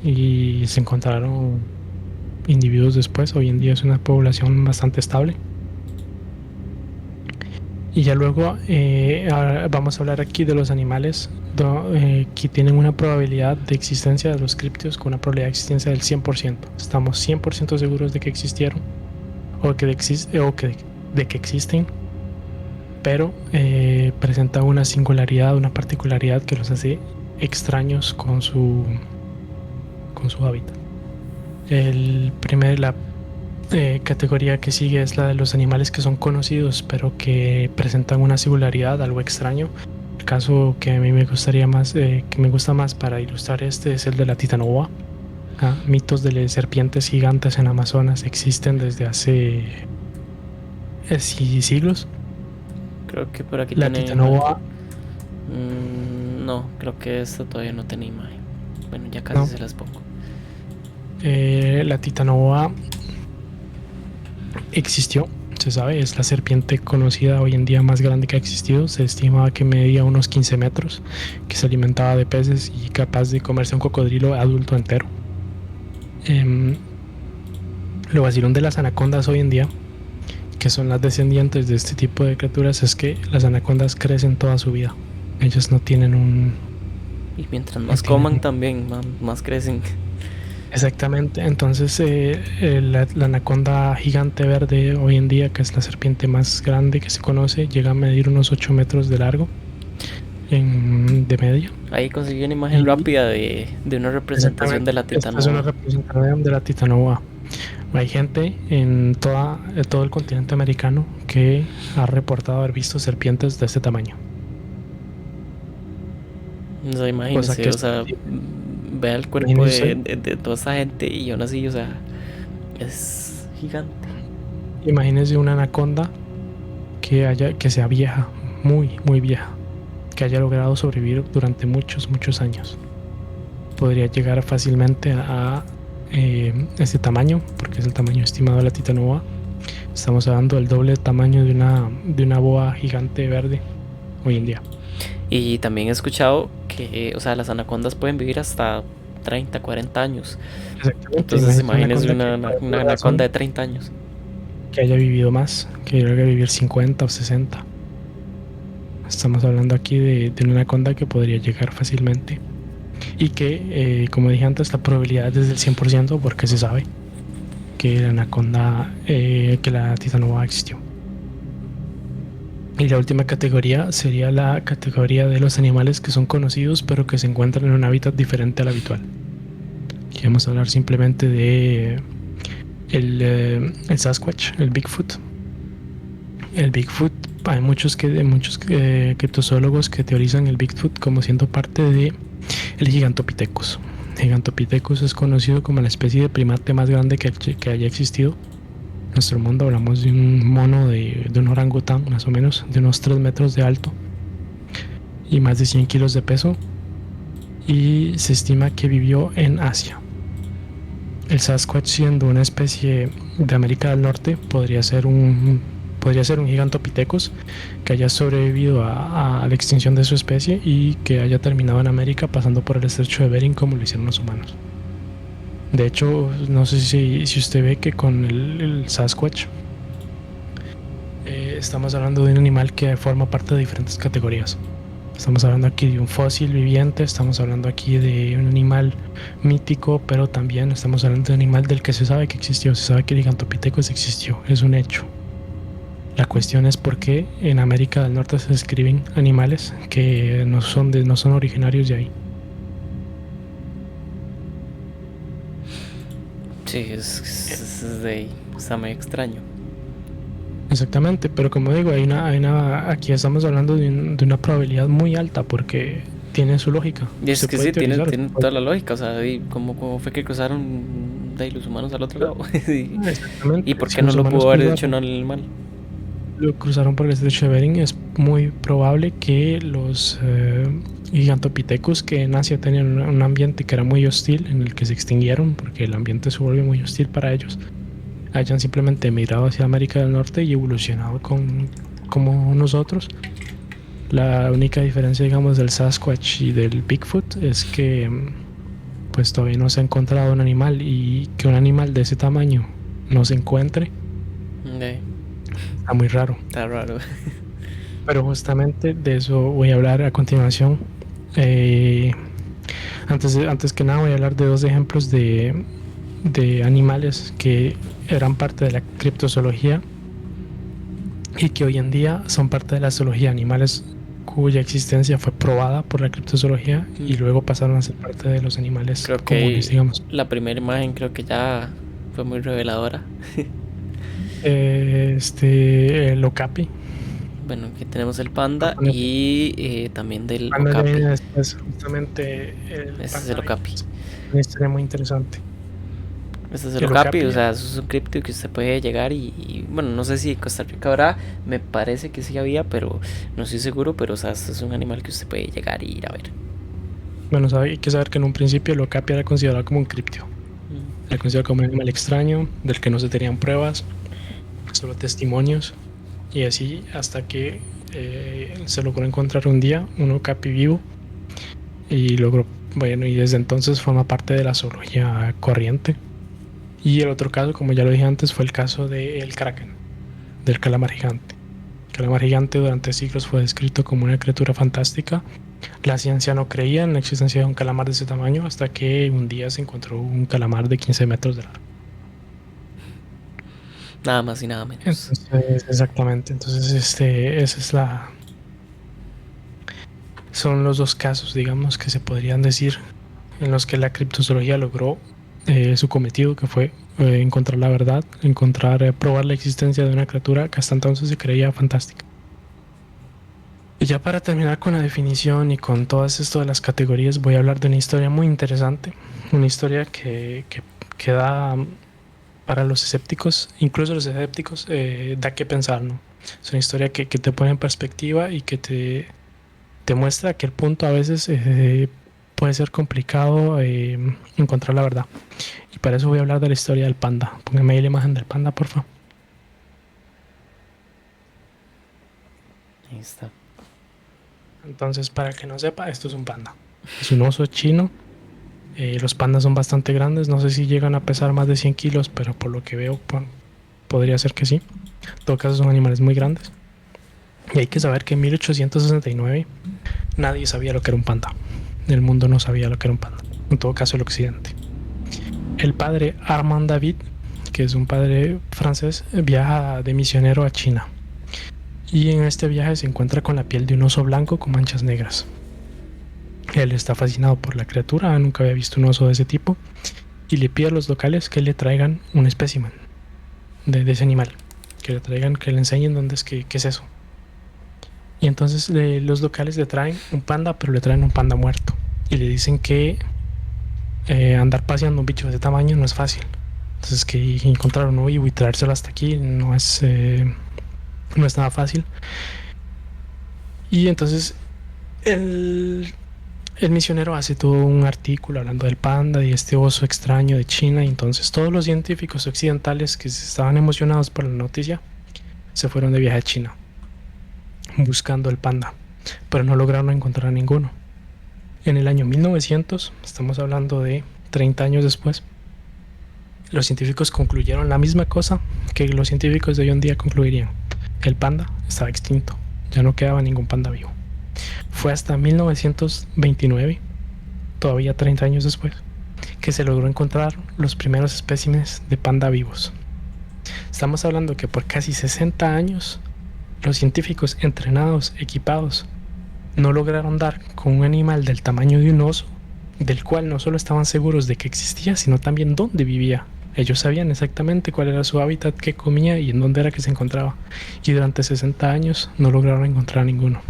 y se encontraron individuos después. Hoy en día es una población bastante estable. Y ya luego ahora vamos a hablar aquí de los animales que tienen una probabilidad de existencia de los críptidos con una probabilidad de existencia del 100%. Estamos 100% seguros de que existieron o que de que existen, pero presentan una singularidad, una particularidad que los hace extraños con su hábitat. La categoría que sigue es la de los animales que son conocidos pero que presentan una singularidad, algo extraño. El caso que a mí me gustaría más, que me gusta más para ilustrar es el de la titanoboa. Mitos de serpientes gigantes en Amazonas existen desde hace siglos. Creo que por aquí La tiene titanoboa. No, creo que esta todavía no tiene imagen. Bueno, ya casi No. se las pongo. La titanoboa existió, se sabe, es la serpiente conocida hoy en día más grande que ha existido. Se estimaba que medía unos 15 metros, que se alimentaba de peces y capaz de comerse un cocodrilo adulto entero. Lo vacilón de las anacondas hoy en día, que son las descendientes de este tipo de criaturas, es que las anacondas crecen toda su vida. Ellas no tienen un... Y mientras más coman también, más crecen. Exactamente, entonces la anaconda gigante verde hoy en día, que es la serpiente más grande que se conoce, llega a medir unos 8 metros de largo de media. Ahí conseguí una imagen rápida de una representación de la titanoboa. Esta es una representación de la titanoboa. Hay gente en todo el continente americano que ha reportado haber visto serpientes de este tamaño. O sea, imagínense, vea el cuerpo de toda esa gente y aún así, o sea, es gigante. Imagínense una anaconda que sea vieja, muy, muy vieja, que haya logrado sobrevivir durante muchos, muchos años. Podría llegar fácilmente a este tamaño, porque es el tamaño estimado de la titanoboa. Estamos hablando del doble tamaño de una boa gigante verde hoy en día. Y también he escuchado que, o sea, las anacondas pueden vivir hasta 30, 40 años. Exactamente. Entonces imagínense una anaconda de 30 años. Que haya vivido más, que haya vivir 50 o 60. Estamos hablando aquí de una anaconda que podría llegar fácilmente. Y que, como dije antes, la probabilidad es del 100% porque se sabe que la anaconda, que la titanoboa existió. Y la última categoría sería la categoría de los animales que son conocidos pero que se encuentran en un hábitat diferente al habitual. Aquí vamos a hablar simplemente de el Sasquatch, el Bigfoot. El Bigfoot, hay muchos criptozoólogos que teorizan el Bigfoot como siendo parte de el Gigantopithecus. Gigantopithecus es conocido como la especie de primate más grande que haya existido. En nuestro mundo hablamos de un mono de un orangután, más o menos, de unos 3 metros de alto y más de 100 kilos de peso. Y se estima que vivió en Asia. El Sasquatch, siendo una especie de América del Norte, podría ser un Gigantopithecus que haya sobrevivido a la extinción de su especie y que haya terminado en América pasando por el estrecho de Bering como lo hicieron los humanos. De hecho, no sé si usted ve que con el Sasquatch estamos hablando de un animal que forma parte de diferentes categorías. Estamos hablando aquí de un fósil viviente, estamos hablando aquí de un animal mítico, pero también estamos hablando de un animal del que se sabe que existió, se sabe que el Gigantopithecus existió, es un hecho. La cuestión es por qué en América del Norte se describen animales que no son originarios de ahí. Sí, está muy extraño. Exactamente, pero como digo, aquí estamos hablando de una probabilidad muy alta porque tiene su lógica. Y es que sí, tiene toda la lógica, o sea, ¿cómo fue que cruzaron de los humanos al otro lado? Exactamente. ¿Y por qué no lo pudo haber hecho en el animal? Lo cruzaron por el estrecho de Bering. Es muy probable que los Gigantopithecus, que en Asia tenían un ambiente que era muy hostil, en el que se extinguieron porque el ambiente se vuelve muy hostil para ellos, hayan simplemente emigrado hacia América del Norte y evolucionado como nosotros. La única diferencia, digamos, del Sasquatch y del Bigfoot es que pues todavía no se ha encontrado un animal, y que un animal de ese tamaño no se encuentre está muy raro. Está raro. Pero justamente de eso voy a hablar a continuación. Antes que nada voy a hablar de dos ejemplos de animales que eran parte de la criptozoología y que hoy en día son parte de la zoología, animales cuya existencia fue probada por la criptozoología y luego pasaron a ser parte de los animales Creo comunes, que digamos. la primera imagen creo que ya fue muy reveladora. El okapi. Bueno, aquí tenemos el panda y también del Panda ya okapi. viene después, justamente Este es el okapi. una historia muy interesante. Este es el okapi, o sea, eso es un criptido que usted puede llegar y bueno, no sé si en Costa Rica habrá, me parece que sí había, pero no estoy seguro, pero o sea, este es un animal que usted puede llegar y ir a ver. Bueno, hay que saber que en un principio el okapi era considerado como un criptido. Era considerado como un animal extraño, del que no se tenían pruebas, solo testimonios, y así hasta que se logró encontrar un día un okapi vivo y y desde entonces forma parte de la zoología corriente. Y el otro caso, como ya lo dije antes, fue el caso del kraken, del calamar gigante. El calamar gigante durante siglos fue descrito como una criatura fantástica. La ciencia no creía en la existencia de un calamar de ese tamaño hasta que un día se encontró un calamar de 15 metros de largo. Nada más y nada menos. Entonces, exactamente. Entonces, son los dos casos, digamos, que se podrían decir en los que la criptozoología logró su cometido, que fue encontrar la verdad, probar la existencia de una criatura que hasta entonces se creía fantástica. Y ya para terminar con la definición y con todas esto de las categorías, voy a hablar de una historia muy interesante, una historia que da para los escépticos, incluso los escépticos, da que pensar, ¿no? Es una historia que te pone en perspectiva y que te muestra que el punto a veces puede ser complicado encontrar la verdad. Y para eso voy a hablar de la historia del panda. Póngame ahí la imagen del panda, por favor. Ahí está. Entonces, para el que no sepa, esto es un panda. Es un oso chino. Los pandas son bastante grandes. No sé si llegan a pesar más de 100 kilos, pero por lo que veo, podría ser que sí. En todo caso, son animales muy grandes. Y hay que saber que en 1869 nadie sabía lo que era un panda. El mundo no sabía lo que era un panda. En todo caso, el occidente. El padre Armand David, que es un padre francés, viaja de misionero a China. Y en este viaje se encuentra con la piel de un oso blanco con manchas negras. Él está fascinado por la criatura, nunca había visto un oso de ese tipo, y le pide a los locales que le traigan un espécimen de ese animal, que le enseñen dónde es, qué es eso. Y entonces los locales le traen un panda, pero le traen un panda muerto, y le dicen que andar paseando un bicho de ese tamaño no es fácil. Entonces que encontrar uno vivo y traérselo hasta aquí no es nada fácil. Y entonces el misionero hace todo un artículo hablando del panda y este oso extraño de China, y entonces todos los científicos occidentales que estaban emocionados por la noticia se fueron de viaje a China buscando el panda, pero no lograron encontrar a ninguno. En el año 1900, estamos hablando de 30 años después, los científicos concluyeron la misma cosa que los científicos de hoy en día concluirían: el panda estaba extinto, ya no quedaba ningún panda vivo. Fue hasta 1929, todavía 30 años después, que se logró encontrar los primeros especímenes de panda vivos. Estamos hablando que por casi 60 años los científicos entrenados, equipados, no lograron dar con un animal del tamaño de un oso, del cual no solo estaban seguros de que existía, sino también dónde vivía. Ellos sabían exactamente cuál era su hábitat, qué comía y en dónde era que se encontraba. Y durante 60 años no lograron encontrar ninguno.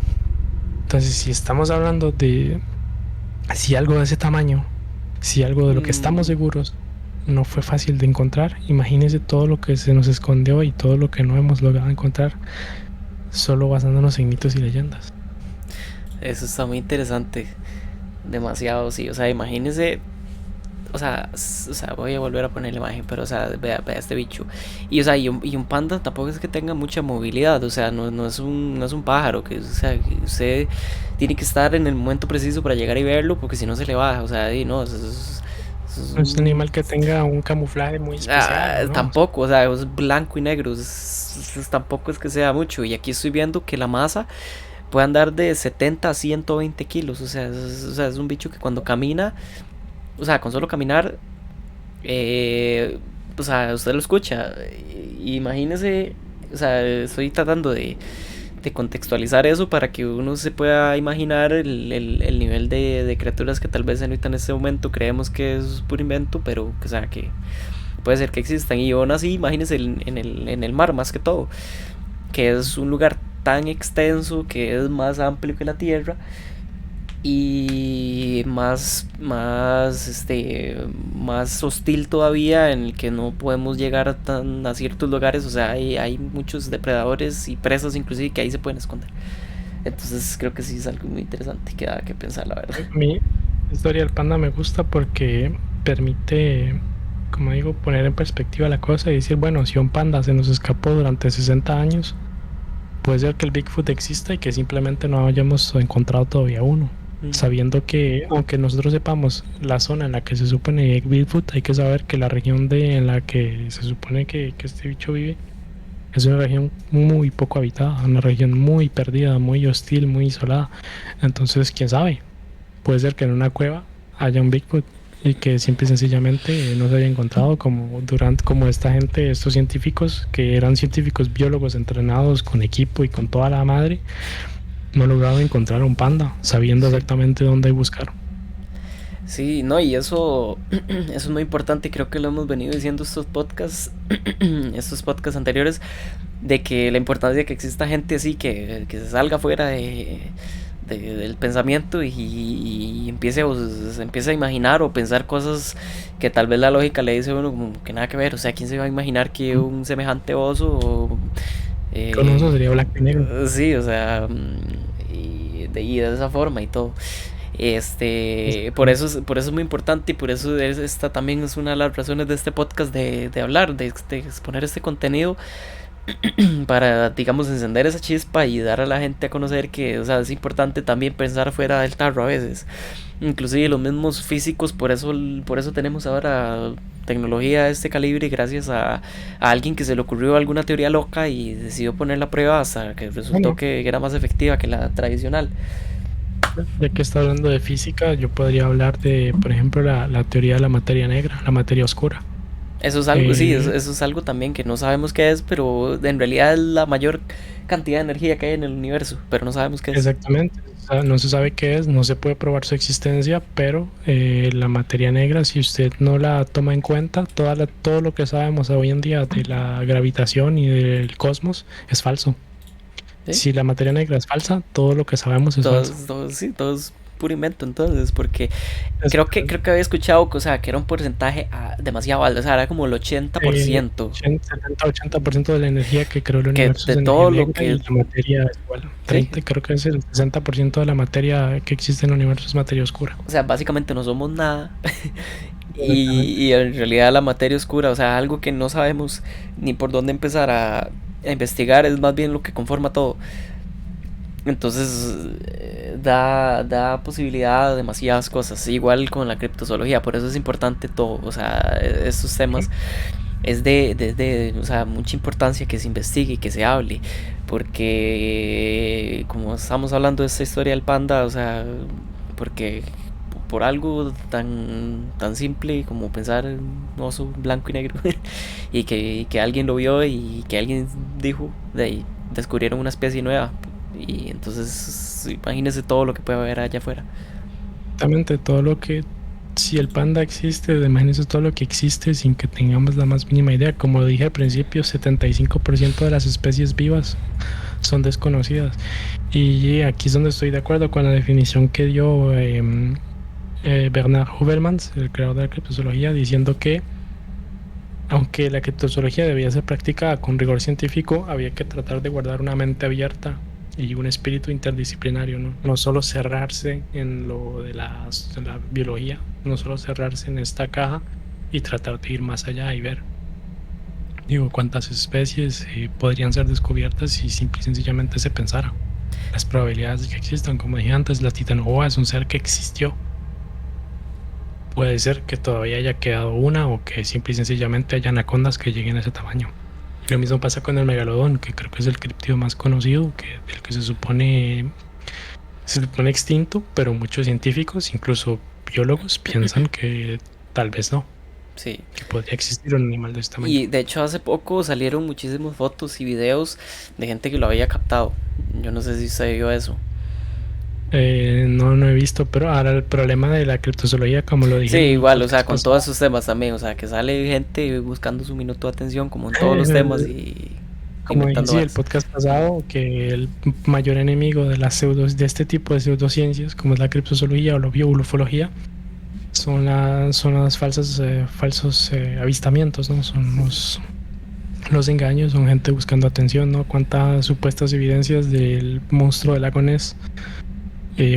Entonces, si estamos hablando de si algo de ese tamaño, si algo de lo que estamos seguros no fue fácil de encontrar, imagínense todo lo que se nos escondió y todo lo que no hemos logrado encontrar solo basándonos en mitos y leyendas. Eso está muy interesante. Demasiado, sí. O sea, imagínense. o sea, voy a volver a poner la imagen, pero, o sea, vea este bicho. Y, o sea, y un panda tampoco es que tenga mucha movilidad, o sea, no es un pájaro, que, o sea, que usted tiene que estar en el momento preciso para llegar y verlo, porque si no se le baja, o sea, y no, eso es No es un un... animal que tenga un camuflaje muy especial, ¿no? Tampoco, o sea, es blanco y negro, tampoco es que sea mucho. Y aquí estoy viendo que la masa puede andar de 70 a 120 kilos, o sea, es un bicho que cuando camina, o sea, con solo caminar, o sea, usted lo escucha. Imagínese, o sea, estoy tratando de contextualizar eso para que uno se pueda imaginar el nivel de criaturas que tal vez ahorita en este momento creemos que es puro invento, pero o sea, que puede ser que existan. Y aún así, imagínense en el mar más que todo, que es un lugar tan extenso, que es más amplio que la Tierra y más hostil todavía, en el que no podemos llegar a ciertos lugares. O sea, hay muchos depredadores y presas inclusive que ahí se pueden esconder. Entonces creo que sí es algo muy interesante que da que pensar, la verdad. A mí la historia del panda me gusta porque permite, como digo, poner en perspectiva la cosa y decir, bueno, si un panda se nos escapó durante 60 años, puede ser que el Bigfoot exista y que simplemente no hayamos encontrado todavía uno. Ujú. Sabiendo que, aunque nosotros sepamos la zona en la que se supone que Bigfoot, hay que saber que la región en la que se supone que este bicho vive es una región muy poco habitada, una región muy perdida, muy hostil, muy isolada. Entonces, quién sabe, puede ser que en una cueva haya un Bigfoot y que simple y sencillamente no se haya encontrado como esta gente, estos científicos que eran científicos biólogos entrenados con equipo y con toda la madre, no lograron encontrar un panda sabiendo Sí. exactamente dónde buscar. Sí, no, y eso es muy importante, y creo que lo hemos venido diciendo estos podcasts anteriores, de que la importancia de que exista gente así, que se salga fuera del pensamiento y empiece a imaginar o pensar cosas que tal vez la lógica le dice a uno como que nada que ver. O sea, ¿quién se va a imaginar que un semejante oso Con eso eh, sería blanco y negro. sí, o sea, y de esa forma y todo? Por eso es muy importante, y por eso esta también es una de las razones de este podcast, de hablar, de exponer este contenido, para, digamos, encender esa chispa y dar a la gente a conocer que, o sea, es importante también pensar fuera del tarro a veces. Inclusive los mismos físicos, por eso tenemos ahora tecnología de este calibre, gracias a alguien que se le ocurrió alguna teoría loca y decidió ponerla a prueba hasta que resultó Bueno, que era más efectiva que la tradicional. ya que está hablando de física, yo podría hablar de, por ejemplo, la teoría de la materia negra, la materia oscura. Eso es algo, sí, eso, Eh, eso es algo también que no sabemos qué es, pero en realidad es la mayor cantidad de energía que hay en el universo, pero no sabemos qué es. Exactamente. O sea, no se sabe qué es, no se puede probar su existencia, pero la materia negra, si usted no la toma en cuenta, todo lo que sabemos hoy en día de la gravitación y del cosmos es falso. ¿Sí? Si la materia negra es falsa, todo lo que sabemos es falso. Sí, todo es puro invento entonces, porque creo Exactamente. que había escuchado que, o sea, que era un porcentaje demasiado alto, o sea, era como el 80%, 70-80% de la energía que creó el que universo de es energía todo lo negra y que, la materia es igual. sí, Creo que es el 60% de la materia que existe en el universo es materia oscura. o sea, básicamente no somos nada. y, Exactamente. y en realidad la materia oscura, o sea, algo que no sabemos ni por dónde empezar a investigar, es más bien lo que conforma todo. Entonces, da posibilidad a demasiadas cosas, igual con la criptozoología. Por eso es importante todo, o sea, estos temas es o sea, mucha importancia que se investigue y que se hable, porque como estamos hablando de esta historia del panda, o sea, porque por algo tan simple como pensar en un oso blanco y negro, y que alguien lo vio y que alguien dijo, de ahí descubrieron una especie nueva, y entonces imagínese todo lo que puede haber allá afuera. Exactamente, si el panda existe, imagínense todo lo que existe sin que tengamos la más mínima idea. Como dije al principio, 75% de las especies vivas son desconocidas. Y aquí es donde estoy de acuerdo con la definición que dio Bernard Heuvelmans, el creador de la criptozoología, diciendo que aunque la criptozoología debía ser practicada con rigor científico, había que tratar de guardar una mente abierta y un espíritu interdisciplinario, ¿no? No solo cerrarse en lo de en la biología, no solo cerrarse en esta caja y tratar de ir más allá y ver, digo, cuántas especies podrían ser descubiertas si simple y sencillamente se pensara. Las probabilidades de que existan, como dije antes, la titanoboa es un ser que existió. Puede ser que todavía haya quedado una o que simple y sencillamente haya anacondas que lleguen a ese tamaño. Lo mismo pasa con el megalodón, que creo que es el criptido más conocido, el que se supone extinto, pero muchos científicos, incluso biólogos, piensan que tal vez no, Sí. que podría existir un animal de este tamaño. Y de hecho hace poco salieron muchísimas fotos y videos de gente que lo había captado. Yo no sé si usted vio eso. No he visto, pero ahora el problema de la criptozoología, como lo dije Sí, en el igual, o sea, podcast con todos pasado, esos temas también, o sea, que sale gente buscando su minuto de atención, como en todos los temas y como dije inventando sí, el varas. podcast pasado, que el mayor enemigo de las de este tipo de pseudociencias, como es la criptozoología o la bioulufología, son las falsos avistamientos, ¿no? Son los engaños, son gente buscando atención, ¿no? Cuántas supuestas evidencias del monstruo del lago Ness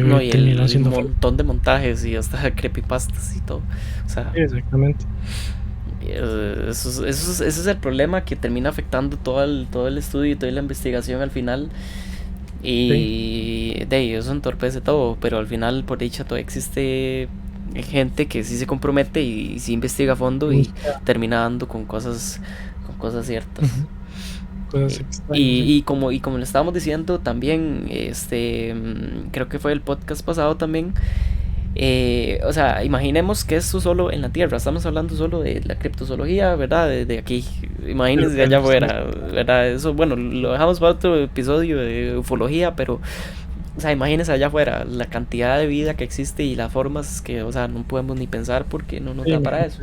No, y terminaron el siendo falsas. montón de montajes y hasta creepypastas y todo. O sea, Exactamente. ese es el problema que termina afectando todo el estudio y toda la investigación al final. Sí. Y de ahí eso entorpece todo, pero al final, por dicha, todavía existe gente que sí se compromete y sí investiga a fondo y termina dando con cosas ciertas. Ujú. Cosas extrañas, sí. Y como le estábamos diciendo también, creo que fue el podcast pasado también. O sea, imaginemos que esto solo en la Tierra, estamos hablando solo de la criptozoología, ¿verdad? De aquí, Pero imagínense que allá no estamos- afuera, ¿verdad? Eso, bueno, lo dejamos para otro episodio de ufología, pero, o sea, imagínense allá afuera la cantidad de vida que existe y las formas que, o sea, no podemos ni pensar porque no nos sí, da para eso.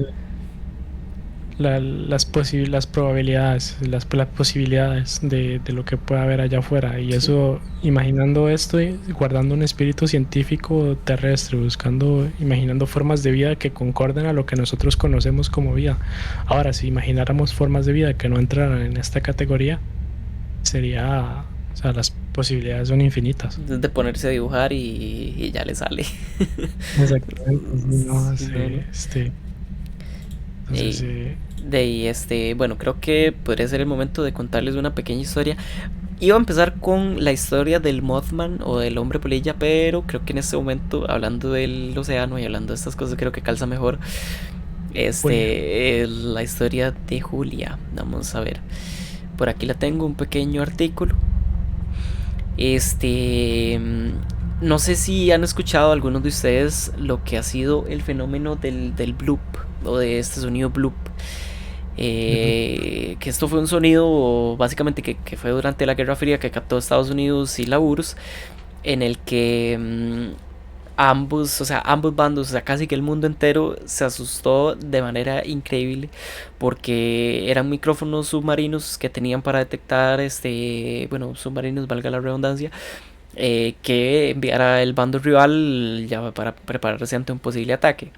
imagínate las probabilidades, las posibilidades de lo que pueda haber allá afuera. Y Sí. eso, imaginando esto, y guardando un espíritu científico terrestre, imaginando formas de vida que concorden a lo que nosotros conocemos como vida. Ahora, si imagináramos formas de vida que no entraran en esta categoría, o sea, las posibilidades son infinitas. De ponerse a dibujar y ya le sale. Exactamente. Sí, no, Sí, no, no. entonces, Y de ahí, bueno, creo que podría ser el momento de contarles una pequeña historia. Iba a empezar con la historia del Mothman o del hombre polilla, pero creo que en este momento, hablando del océano y hablando de estas cosas, creo que calza mejor Julia. la historia de Julia. Vamos a ver. Por aquí la tengo, un pequeño artículo. No sé si han escuchado algunos de ustedes lo que ha sido el fenómeno del bloop o de este sonido bloop. Que esto fue un sonido básicamente que fue durante la Guerra Fría que captó Estados Unidos y la URSS, en el que o sea, ambos bandos, o sea, casi que el mundo entero se asustó de manera increíble porque eran micrófonos submarinos que tenían para detectar, bueno, submarinos, valga la redundancia, que enviara el bando rival ya para prepararse ante un posible ataque.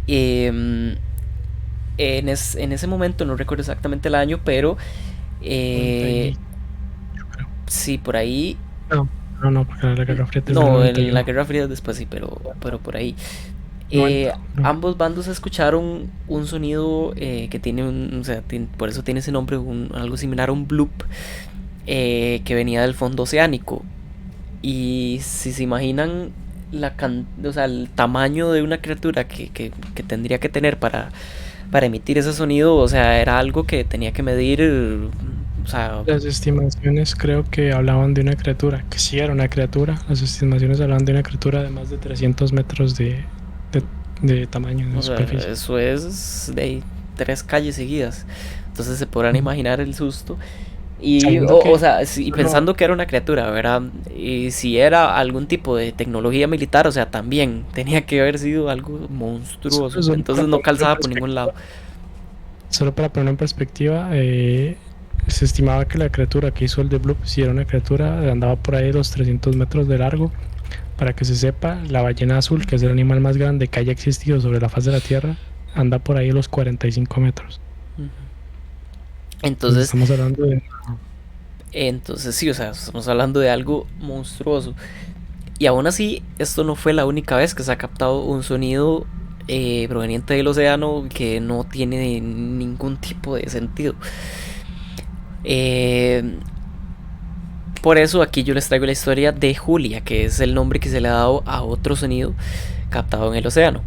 Eh, en ese momento, no recuerdo exactamente el año, pero 90 y, yo creo. sí, por ahí. No, porque la Guerra Fría es del No, en la 91. Guerra Fría después sí, pero por ahí. 90, no. Ambos bandos escucharon un sonido que tiene o sea, por eso tiene ese nombre, algo similar a un bloop, que venía del fondo oceánico. Y si se imaginan o sea, el tamaño de una criatura que tendría que tener para emitir ese sonido, o sea, era algo que tenía que medir, o sea, Las estimaciones creo que hablaban de una criatura, que sí era una criatura. Las estimaciones hablaban de una criatura de más de 300 metros de, de tamaño, de o sea, superficie. eso es de 3 calles seguidas. Entonces se podrán imaginar el susto. Y, Sabiendo o que sea, y no, pensando que era una criatura, ¿verdad? Y si era algún tipo de tecnología militar, o sea, también tenía que haber sido algo monstruoso. solo para Entonces no ponerlo en calzaba por ningún perspectiva, lado. solo para ponerlo en perspectiva, se estimaba que la criatura que hizo el de Bloop, si era una criatura, andaba por ahí los 300 metros de largo. Para que se sepa, la ballena azul, que es el animal más grande que haya existido sobre la faz de la Tierra, anda por ahí los 45 metros. Entonces Entonces, estamos hablando de Entonces sí, o sea, estamos hablando de algo monstruoso. Y aún así, esto no fue la única vez que se ha captado un sonido proveniente del océano que no tiene ningún tipo de sentido. Eh, por eso aquí yo les traigo la historia de Julia, que es el nombre que se le ha dado a otro sonido captado en el océano.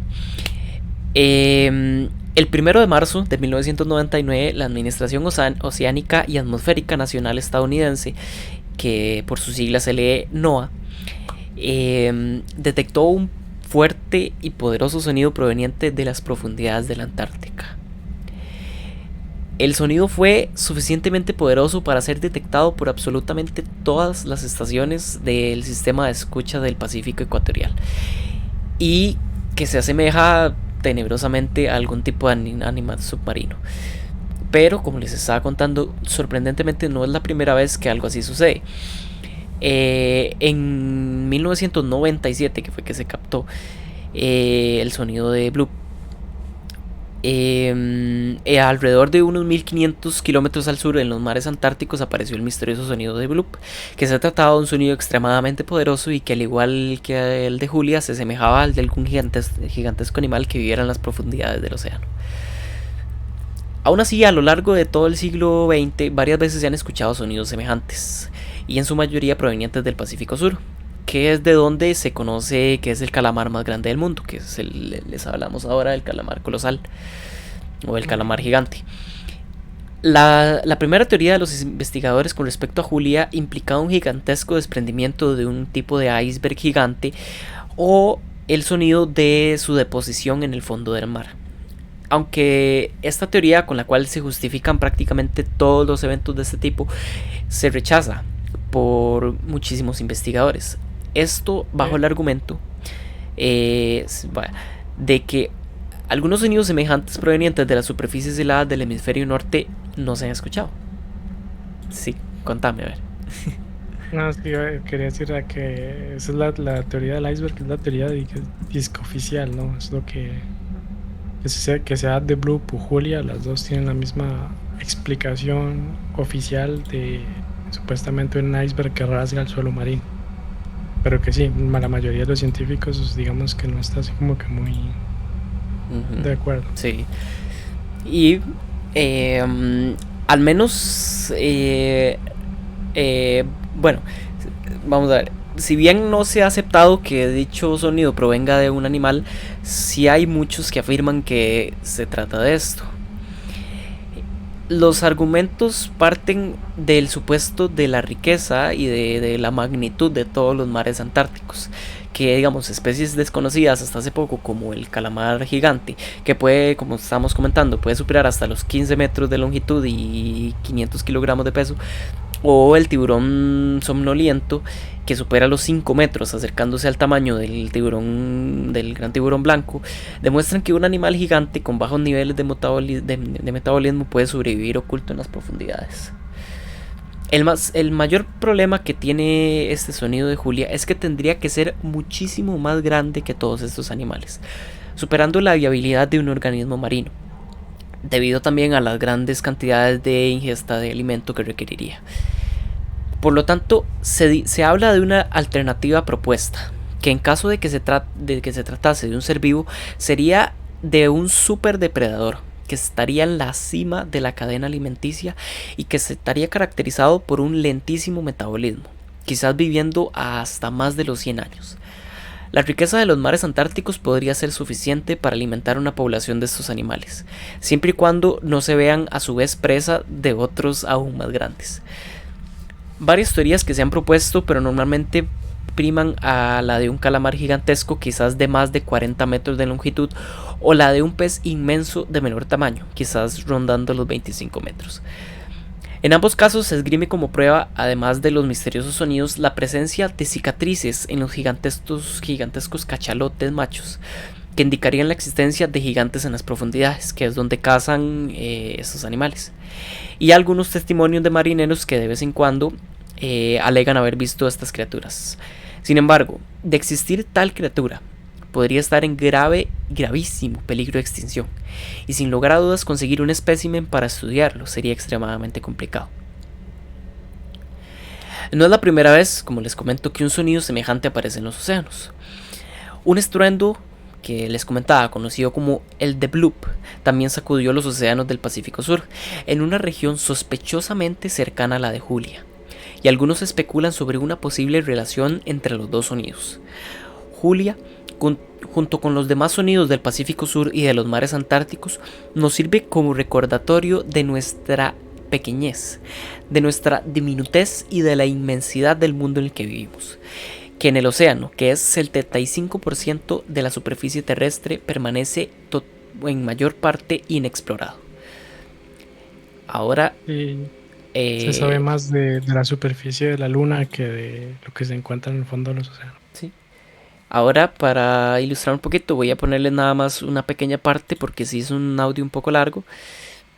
El 1 de marzo de 1999, la Administración Oceánica y Atmosférica Nacional Estadounidense, que por sus siglas se lee NOAA, detectó un fuerte y poderoso sonido proveniente de las profundidades de la Antártica. El sonido fue suficientemente poderoso para ser detectado por absolutamente todas las estaciones del sistema de escucha del Pacífico Ecuatorial y que se asemeja tenebrosamente a algún tipo de animal submarino. Pero como les estaba contando, sorprendentemente no es la primera vez que algo así sucede. En 1997, que fue que se captó el sonido de Bloop, alrededor de unos 1500 kilómetros al sur, en los mares antárticos, apareció el misterioso sonido de Bloop, que se trataba de un sonido extremadamente poderoso y que, al igual que el de Julia, se asemejaba al de algún gigantesco animal que viviera en las profundidades del océano. Aún así, a lo largo de todo el siglo XX, varias veces se han escuchado sonidos semejantes, y en su mayoría provenientes del Pacífico Sur, que es de donde se conoce que es el calamar más grande del mundo, que es les hablamos ahora del calamar colosal o el calamar gigante. La primera teoría de los investigadores con respecto a Julia implicaba un gigantesco desprendimiento de un tipo de iceberg gigante o el sonido de su deposición en el fondo del mar. Aunque esta teoría, con la cual se justifican prácticamente todos los eventos de este tipo, se rechaza por muchísimos investigadores. Esto bajo el argumento de que algunos sonidos semejantes provenientes de las superficies heladas del hemisferio norte no se han escuchado. Sí, contame, a ver. No, es que quería decir que esa es la teoría del iceberg, es la teoría discoficial, ¿no? Es lo que sea de Blue o Julia, las dos tienen la misma explicación oficial de supuestamente un iceberg que rasga el suelo marino. Pero que sí, la mayoría de los científicos, digamos que no está así como que muy de acuerdo. Sí. Y al menos, bueno, vamos a ver. Si bien no se ha aceptado que dicho sonido provenga de un animal, sí hay muchos que afirman que se trata de esto. Los argumentos parten del supuesto de la riqueza y de la magnitud de todos los mares antárticos, que digamos especies desconocidas hasta hace poco como el calamar gigante, que puede, como estamos comentando, puede superar hasta los 15 metros de longitud y 500 kilogramos de peso, o el tiburón somnoliento, que supera los 5 metros, acercándose al tamaño del gran tiburón blanco, demuestran que un animal gigante con bajos niveles de metabolismo puede sobrevivir oculto en las profundidades. El mayor problema que tiene este sonido de Julia es que tendría que ser muchísimo más grande que todos estos animales, superando la viabilidad de un organismo marino, debido también a las grandes cantidades de ingesta de alimento que requeriría. Por lo tanto, se habla de una alternativa propuesta, que en caso de que se tratase de un ser vivo, sería de un superdepredador, que estaría en la cima de la cadena alimenticia y que se estaría caracterizado por un lentísimo metabolismo, quizás viviendo hasta más de los 100 años. La riqueza de los mares antárticos podría ser suficiente para alimentar una población de estos animales, siempre y cuando no se vean a su vez presa de otros aún más grandes. Varias teorías que se han propuesto, pero normalmente priman a la de un calamar gigantesco, quizás de más de 40 metros de longitud, o la de un pez inmenso de menor tamaño, quizás rondando los 25 metros. En ambos casos se esgrime como prueba, además de los misteriosos sonidos, la presencia de cicatrices en los gigantescos cachalotes machos, que indicarían la existencia de gigantes en las profundidades, que es donde cazan estos animales. Y algunos testimonios de marineros que de vez en cuando alegan haber visto estas criaturas. Sin embargo, de existir tal criatura, podría estar en gravísimo peligro de extinción, y sin lugar a dudas conseguir un espécimen para estudiarlo sería extremadamente complicado. No es la primera vez, como les comento, que un sonido semejante aparece en los océanos. Un estruendo que les comentaba, conocido como el The Bloop, también sacudió los océanos del Pacífico Sur, en una región sospechosamente cercana a la de Julia, y algunos especulan sobre una posible relación entre los dos sonidos. Julia, junto con los demás sonidos del Pacífico Sur y de los mares antárticos, nos sirve como recordatorio de nuestra pequeñez, de nuestra diminutez y de la inmensidad del mundo en el que vivimos, que en el océano, que es el 75% de la superficie terrestre, permanece en mayor parte inexplorado. Ahora, Y se sabe más de la superficie de la luna que de lo que se encuentra en el fondo de los océanos. sí. Ahora, para ilustrar un poquito, voy a ponerle nada más una pequeña parte, porque sí es un audio un poco largo,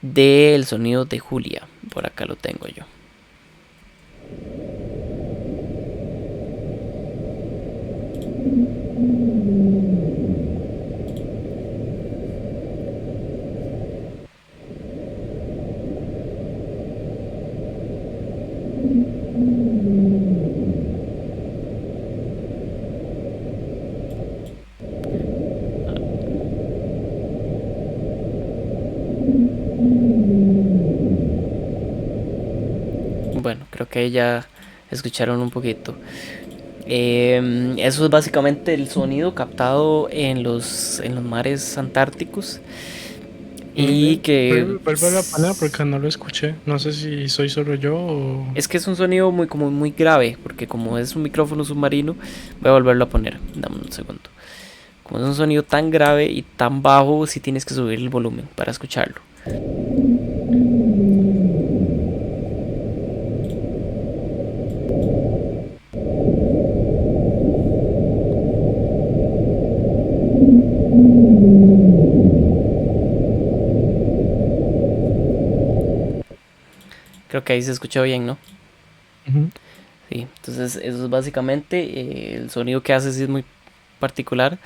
del sonido de Julia. Por acá lo tengo yo. Bueno, creo que ya escucharon un poquito. Eso es básicamente el sonido captado en los mares antárticos. Y que Vuelve a poner porque no lo escuché. No sé si soy solo yo o... es que es un sonido muy grave, porque como es un micrófono submarino, voy a volverlo a poner. Dame un segundo. Como es un sonido tan grave y tan bajo, sí tienes que subir el volumen para escucharlo. Creo que ahí se escuchó bien, ¿no? Ujú. Sí, entonces eso es básicamente el sonido que hace, sí es muy particular.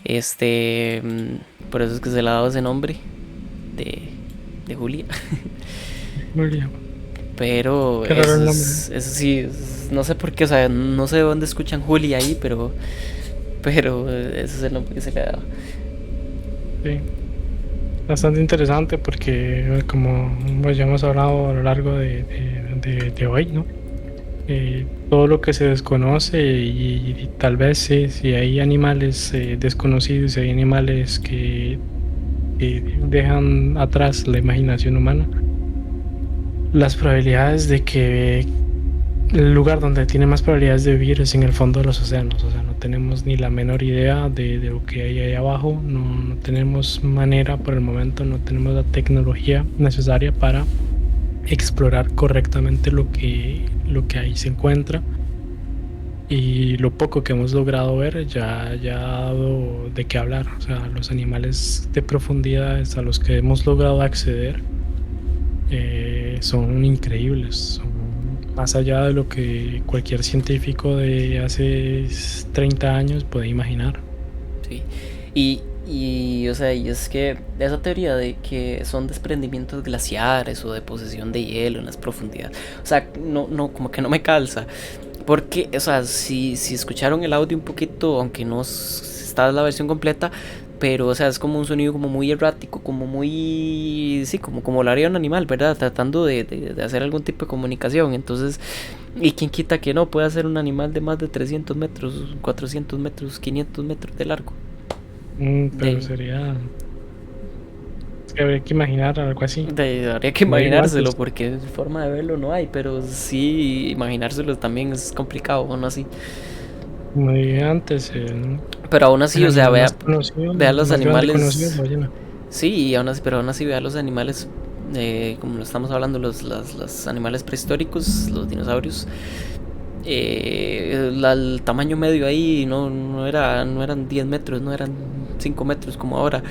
Por eso es que se le ha dado ese nombre de Julia. Muy bien. Pero Qué raro el nombre. eso sí, no sé por qué, o sea, no sé de dónde escuchan Julia ahí, pero ese es el nombre que se le ha dado. Sí. Bastante interesante porque como pues, ya hemos hablado a lo largo de hoy, ¿no? Todo lo que se desconoce y tal vez sí, si hay animales desconocidos, si hay animales que dejan atrás la imaginación humana, las probabilidades de que el lugar donde tiene más probabilidades de vivir es en el fondo de los océanos. O sea, no tenemos ni la menor idea de lo que hay ahí abajo. No tenemos manera por el momento, no tenemos la tecnología necesaria para explorar correctamente lo que ahí se encuentra. Y lo poco que hemos logrado ver ya ha dado de qué hablar. O sea, los animales de profundidades a los que hemos logrado acceder son increíbles. Son más allá de lo que cualquier científico de hace 30 años puede imaginar. Sí. O sea, y es que esa teoría de que son desprendimientos glaciares o deposición de hielo en las profundidades, o sea, como que no me calza. Porque, o sea, si escucharon el audio un poquito, aunque no está la versión completa, pero, o sea, es como un sonido como muy errático, como muy, sí, como lo haría un animal, ¿verdad? Tratando de hacer algún tipo de comunicación. Entonces, ¿y quién quita que no pueda ser un animal de más de 300 metros, 400 metros, 500 metros de largo? Pero sería... Es que habría que imaginar algo así. Habría que Como digo imaginárselo, antes, porque forma de verlo no hay, pero sí, imaginárselo también es complicado, aún así. como dije antes, Pero aún así, el o sea, animal más conocido, vea el los más grande conocido es animales. la ballena. Sí, pero aún así vea los animales, como lo estamos hablando, los animales prehistóricos, los dinosaurios. El tamaño medio ahí no eran 10 metros, no eran 5 metros como ahora.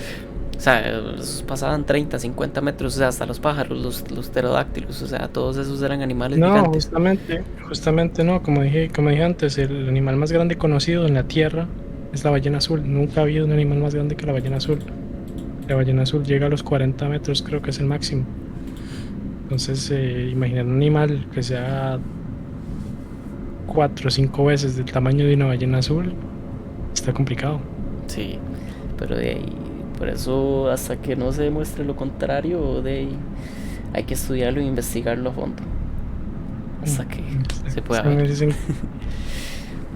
O sea, pasaban 30, 50 metros, o sea, hasta los pájaros, los pterodáctilos, o sea, todos esos eran animales No, gigantes. justamente no, como dije antes, el animal más grande conocido en la Tierra es la ballena azul. Nunca ha habido un animal más grande que la ballena azul. La ballena azul llega a los 40 metros, creo que es el máximo. Entonces, imaginar un animal que sea 4 o 5 veces del tamaño de una ballena azul, está complicado. Sí, pero de ahí, por eso hasta que no se demuestre lo contrario, de ahí, hay que estudiarlo e investigarlo a fondo. Hasta que se pueda ver. Dicen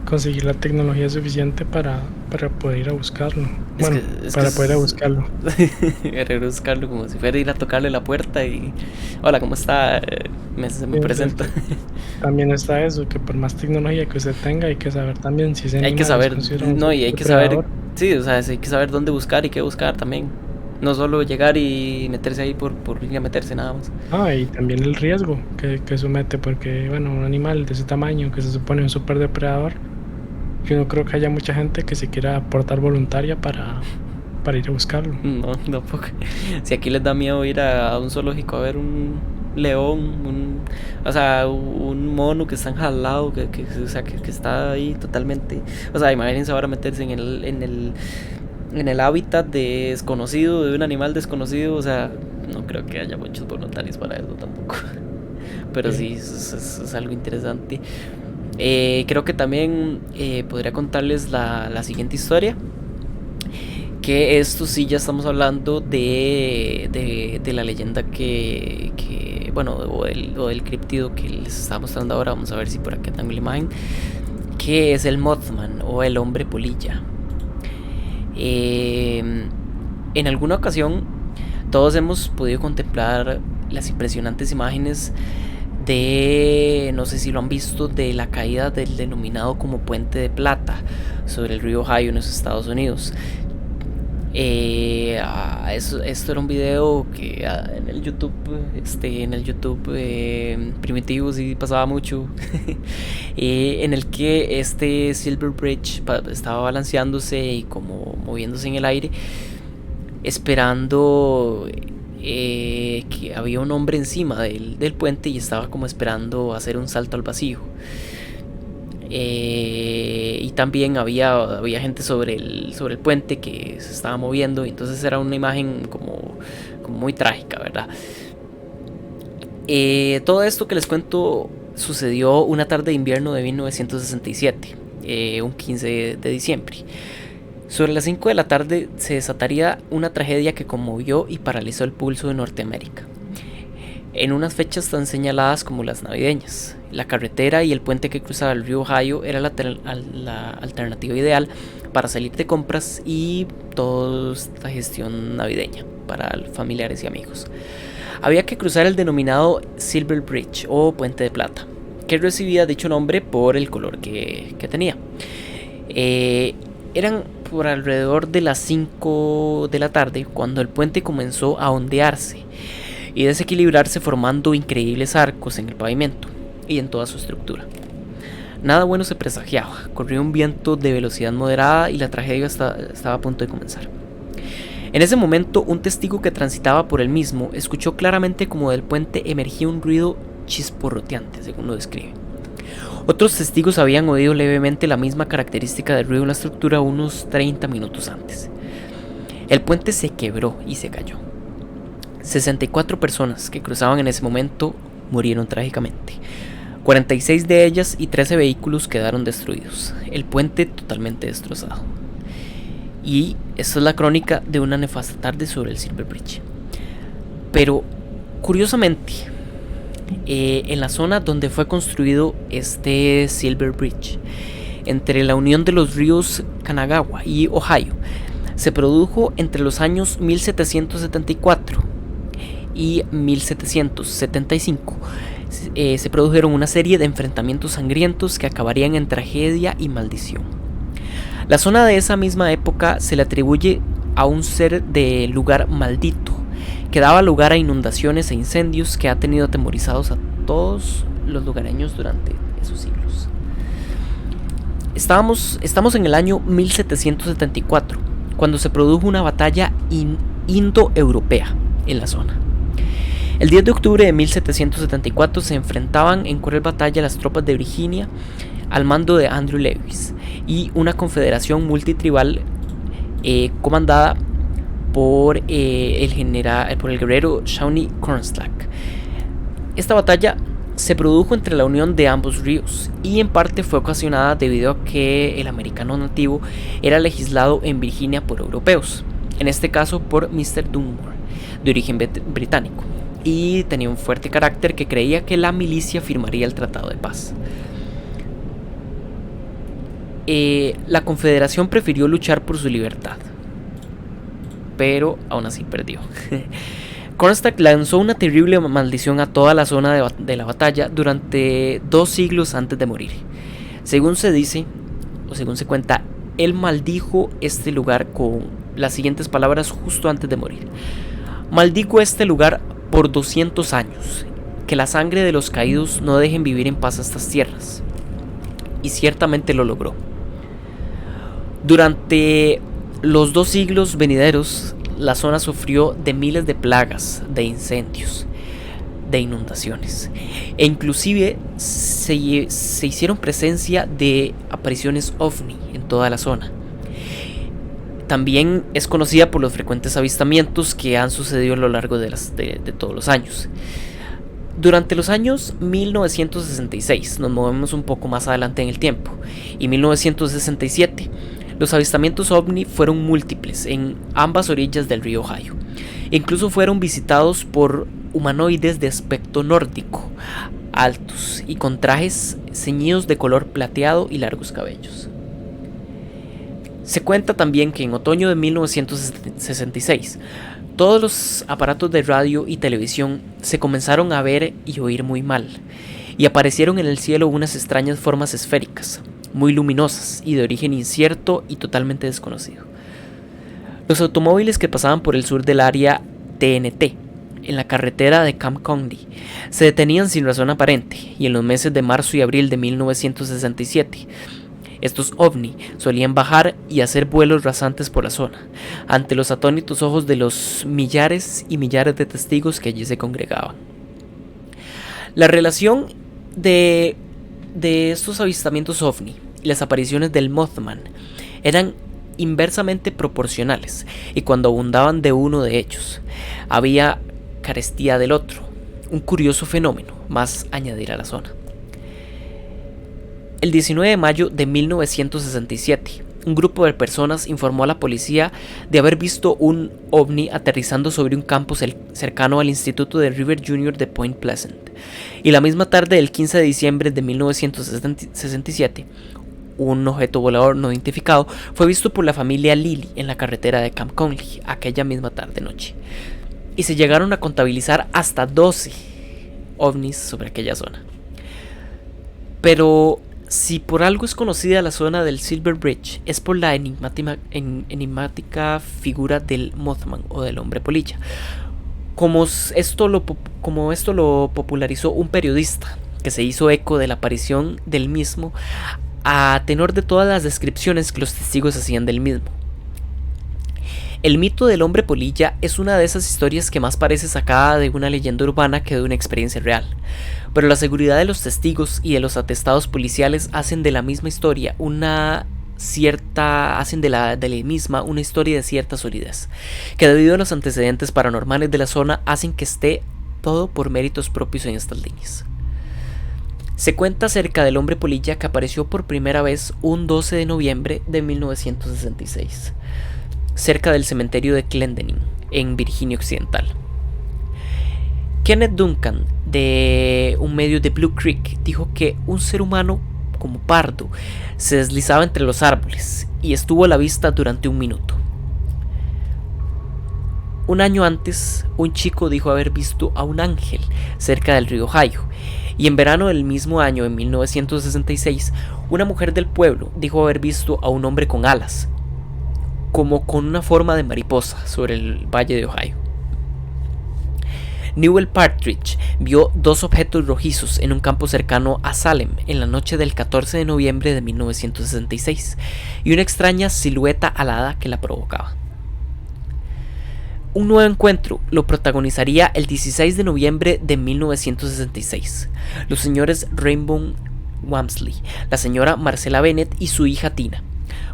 conseguir la tecnología suficiente para poder ir a buscarlo. Bueno, para poder ir a buscarlo. Buscarlo como si fuera ir a tocarle la puerta y hola, ¿cómo está? Me presento. También está eso, que por más tecnología que usted tenga, hay que saber también si se hay que saber, no, y hay que saber, sí, o sea, hay que saber dónde buscar y qué buscar también. No solo llegar y meterse ahí por ir a meterse nada más. Y también el riesgo que somete, porque bueno, un animal de ese tamaño que se supone un super depredador, yo no creo que haya mucha gente que se quiera aportar voluntaria para ir a buscarlo. No, porque si aquí les da miedo ir a un zoológico a ver un león, un mono que está enjaulado, que está ahí totalmente, o sea, imagínense ahora meterse en el hábitat desconocido de un animal desconocido, o sea, no creo que haya muchos voluntarios para eso tampoco. Pero sí, es algo interesante. Creo que también podría contarles la siguiente historia. Que esto sí ya estamos hablando de la leyenda bueno, o del críptido que les está mostrando ahora. Vamos a ver si por aquí tengo la imagen. Que es el Mothman o el hombre polilla. En alguna ocasión todos hemos podido contemplar las impresionantes imágenes no sé si lo han visto, de la caída del denominado como Puente de Plata sobre el río Ohio en los Estados Unidos. Esto era un video que en el YouTube primitivo sí pasaba mucho. En el que Silver Bridge estaba balanceándose y como moviéndose en el aire, esperando que había un hombre encima del puente y estaba como esperando hacer un salto al vacío. Y también había gente sobre el puente que se estaba moviendo, y entonces era una imagen como muy trágica, ¿verdad? Todo esto que les cuento sucedió una tarde de invierno de 1967, un 15 de diciembre. Sobre las 5 de la tarde se desataría una tragedia que conmovió y paralizó el pulso de Norteamérica. En unas fechas tan señaladas como las navideñas, la carretera y el puente que cruzaba el río Ohio era la alternativa ideal para salir de compras y toda esta gestión navideña para familiares y amigos. Había que cruzar el denominado Silver Bridge o Puente de Plata, que recibía dicho nombre por el color que tenía. Eran por alrededor de las 5 de la tarde cuando el puente comenzó a ondearse y desequilibrarse, formando increíbles arcos en el pavimento y en toda su estructura. Nada bueno se presagiaba, corría un viento de velocidad moderada y la tragedia estaba a punto de comenzar. En ese momento, un testigo que transitaba por el mismo escuchó claramente como del puente emergía un ruido chisporroteante, según lo describe. Otros testigos habían oído levemente la misma característica del ruido en la estructura unos 30 minutos antes. El puente se quebró y se cayó. 64 personas que cruzaban en ese momento murieron trágicamente. 46 de ellas y 13 vehículos quedaron destruidos. El puente totalmente destrozado. Y esta es la crónica de una nefasta tarde sobre el Silver Bridge. Pero, curiosamente, en la zona donde fue construido este Silver Bridge, entre la unión de los ríos Kanagawa y Ohio, se produjo entre los años 1774 y 1775. Se produjeron una serie de enfrentamientos sangrientos que acabarían en tragedia y maldición. La zona de esa misma época se le atribuye a un ser de lugar maldito, que daba lugar a inundaciones e incendios que ha tenido atemorizados a todos los lugareños durante esos siglos. Estamos en el año 1774, cuando se produjo una batalla indoeuropea en la zona. El 10 de octubre de 1774 se enfrentaban en cruel batalla las tropas de Virginia al mando de Andrew Lewis y una confederación multitribal comandada por el guerrero Shawnee Cornstalk. Esta batalla se produjo entre la unión de ambos ríos y en parte fue ocasionada debido a que el americano nativo era legislado en Virginia por europeos, en este caso por Mr. Dunmore, de origen británico, y tenía un fuerte carácter que creía que la milicia firmaría el tratado de paz. La Confederación prefirió luchar por su libertad, pero aún así perdió. Cornstalk lanzó una terrible maldición a toda la zona de la batalla durante 2 siglos antes de morir. Según se dice, o según se cuenta, él maldijo este lugar con las siguientes palabras justo antes de morir: maldigo este lugar por 200 años, que la sangre de los caídos no dejen vivir en paz estas tierras. Y ciertamente lo logró. Durante los 2 siglos venideros, la zona sufrió de miles de plagas, de incendios, de inundaciones, e inclusive se hicieron presencia de apariciones ovni en toda la zona. También es conocida por los frecuentes avistamientos que han sucedido a lo largo de todos los años. Durante los años 1966, nos movemos un poco más adelante en el tiempo, y 1967, los avistamientos ovni fueron múltiples en ambas orillas del río Ohio. Incluso fueron visitados por humanoides de aspecto nórdico, altos y con trajes ceñidos de color plateado y largos cabellos. Se cuenta también que en otoño de 1966, todos los aparatos de radio y televisión se comenzaron a ver y oír muy mal, y aparecieron en el cielo unas extrañas formas esféricas, muy luminosas y de origen incierto y totalmente desconocido. Los automóviles que pasaban por el sur del área TNT, en la carretera de Camp Condy, se detenían sin razón aparente, y en los meses de marzo y abril de 1967, estos ovni solían bajar y hacer vuelos rasantes por la zona, ante los atónitos ojos de los millares y millares de testigos que allí se congregaban. La relación de estos avistamientos ovni y las apariciones del Mothman eran inversamente proporcionales, y cuando abundaban de uno de ellos, había carestía del otro, un curioso fenómeno más a añadir a la zona. El 19 de mayo de 1967, un grupo de personas informó a la policía de haber visto un ovni aterrizando sobre un campo cercano al Instituto de River Junior de Point Pleasant. Y la misma tarde del 15 de diciembre de 1967, un objeto volador no identificado fue visto por la familia Lilly en la carretera de Camp Conley aquella misma tarde-noche. Y se llegaron a contabilizar hasta 12 ovnis sobre aquella zona. Pero si por algo es conocida la zona del Silver Bridge, es por la enigmática figura del Mothman o del hombre polilla. Como esto lo popularizó un periodista que se hizo eco de la aparición del mismo a tenor de todas las descripciones que los testigos hacían del mismo. El mito del hombre polilla es una de esas historias que más parece sacada de una leyenda urbana que de una experiencia real, pero la seguridad de los testigos y de los atestados policiales hacen de la misma historia una historia de cierta solidez, que debido a los antecedentes paranormales de la zona hacen que esté todo por méritos propios en estas líneas. Se cuenta acerca del hombre polilla que apareció por primera vez un 12 de noviembre de 1966, cerca del cementerio de Clendenin, en Virginia Occidental. Kenneth Duncan, de un medio de Blue Creek, dijo que un ser humano como pardo se deslizaba entre los árboles y estuvo a la vista durante 1 minuto. Un año antes, un chico dijo haber visto a un ángel cerca del río Ohio, y en verano del mismo año, en 1966, una mujer del pueblo dijo haber visto a un hombre con alas, como con una forma de mariposa, sobre el valle de Ohio. Newell Partridge vio 2 objetos rojizos en un campo cercano a Salem en la noche del 14 de noviembre de 1966 y una extraña silueta alada que la provocaba. Un nuevo encuentro lo protagonizaría el 16 de noviembre de 1966. Los señores Rainbow Wamsley, la señora Marcella Bennett y su hija Tina,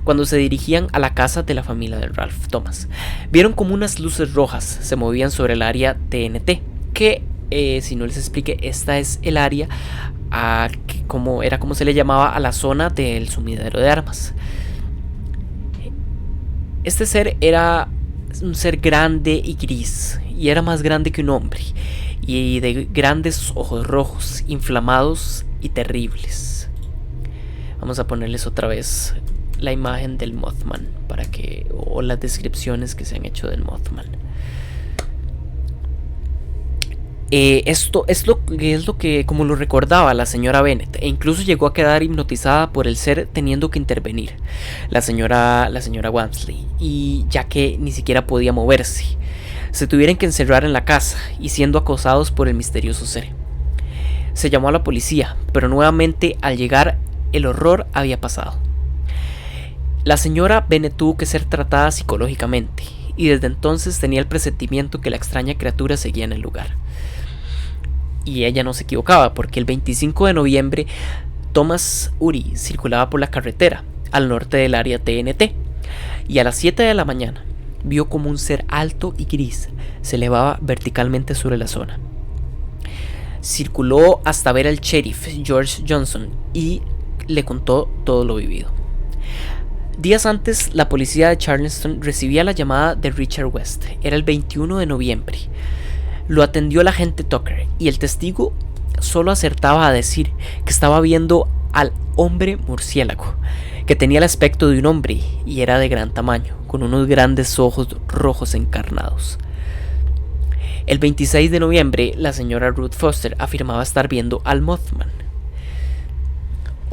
cuando se dirigían a la casa de la familia de Ralph Thomas, vieron como unas luces rojas se movían sobre el área TNT, que si no les expliqué, esta es el área como se le llamaba a la zona del sumidero de armas. Este ser era un ser grande y gris, y era más grande que un hombre, y de grandes ojos rojos, inflamados y terribles. Vamos a ponerles otra vez la imagen del Mothman o las descripciones que se han hecho del Mothman. Esto es lo que como lo recordaba la señora Bennett, e incluso llegó a quedar hipnotizada por el ser, teniendo que intervenir la señora Walmsley, y ya que ni siquiera podía moverse, se tuvieron que encerrar en la casa y siendo acosados por el misterioso ser. Se llamó a la policía, pero nuevamente al llegar el horror había pasado. La señora Bennett tuvo que ser tratada psicológicamente, y desde entonces tenía el presentimiento que la extraña criatura seguía en el lugar. Y ella no se equivocaba, porque el 25 de noviembre Thomas Uri circulaba por la carretera al norte del área TNT, y a las 7 de la mañana vio como un ser alto y gris se elevaba verticalmente sobre la zona. Circuló hasta ver al sheriff George Johnson y le contó todo lo vivido. Días antes, la policía de Charleston recibía la llamada de Richard West. Era el 21 de noviembre. Lo atendió el agente Tucker, y el testigo solo acertaba a decir que estaba viendo al hombre murciélago, que tenía el aspecto de un hombre y era de gran tamaño, con unos grandes ojos rojos encarnados. El 26 de noviembre, la señora Ruth Foster afirmaba estar viendo al Mothman.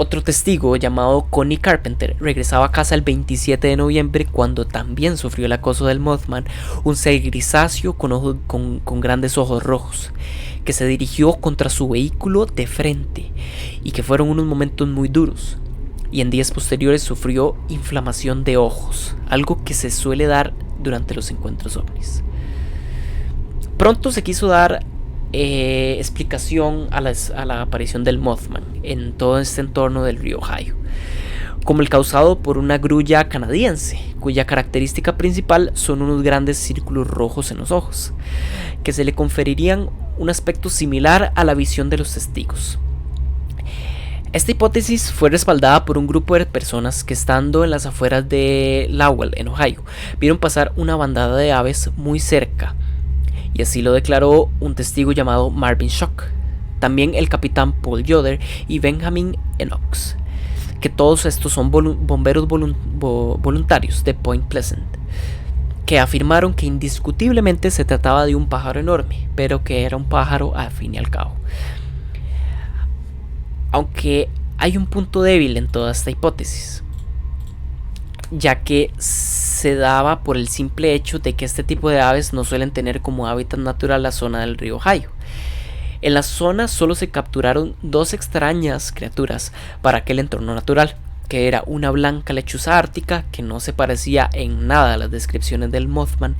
Otro testigo, llamado Connie Carpenter, regresaba a casa el 27 de noviembre cuando también sufrió el acoso del Mothman, un ser grisáceo con grandes ojos rojos, que se dirigió contra su vehículo de frente, y que fueron unos momentos muy duros. Y en días posteriores sufrió inflamación de ojos, algo que se suele dar durante los encuentros ovnis. Pronto se quiso dar explicación a la aparición del Mothman en todo este entorno del río Ohio, como el causado por una grulla canadiense, cuya característica principal son unos grandes círculos rojos en los ojos, que se le conferirían un aspecto similar a la visión de los testigos. Esta hipótesis fue respaldada por un grupo de personas que, estando en las afueras de Lowell, en Ohio, vieron pasar una bandada de aves muy cerca, y así lo declaró un testigo llamado Marvin Shock, también el capitán Paul Yoder y Benjamin Enox, que todos estos son bomberos voluntarios de Point Pleasant, que afirmaron que indiscutiblemente se trataba de un pájaro enorme, pero que era un pájaro al fin y al cabo. Aunque hay un punto débil en toda esta hipótesis, ya que se daba por el simple hecho de que este tipo de aves no suelen tener como hábitat natural la zona del río Ohio. En la zona solo se capturaron dos extrañas criaturas para aquel entorno natural, que era una blanca lechuza ártica que no se parecía en nada a las descripciones del Mothman,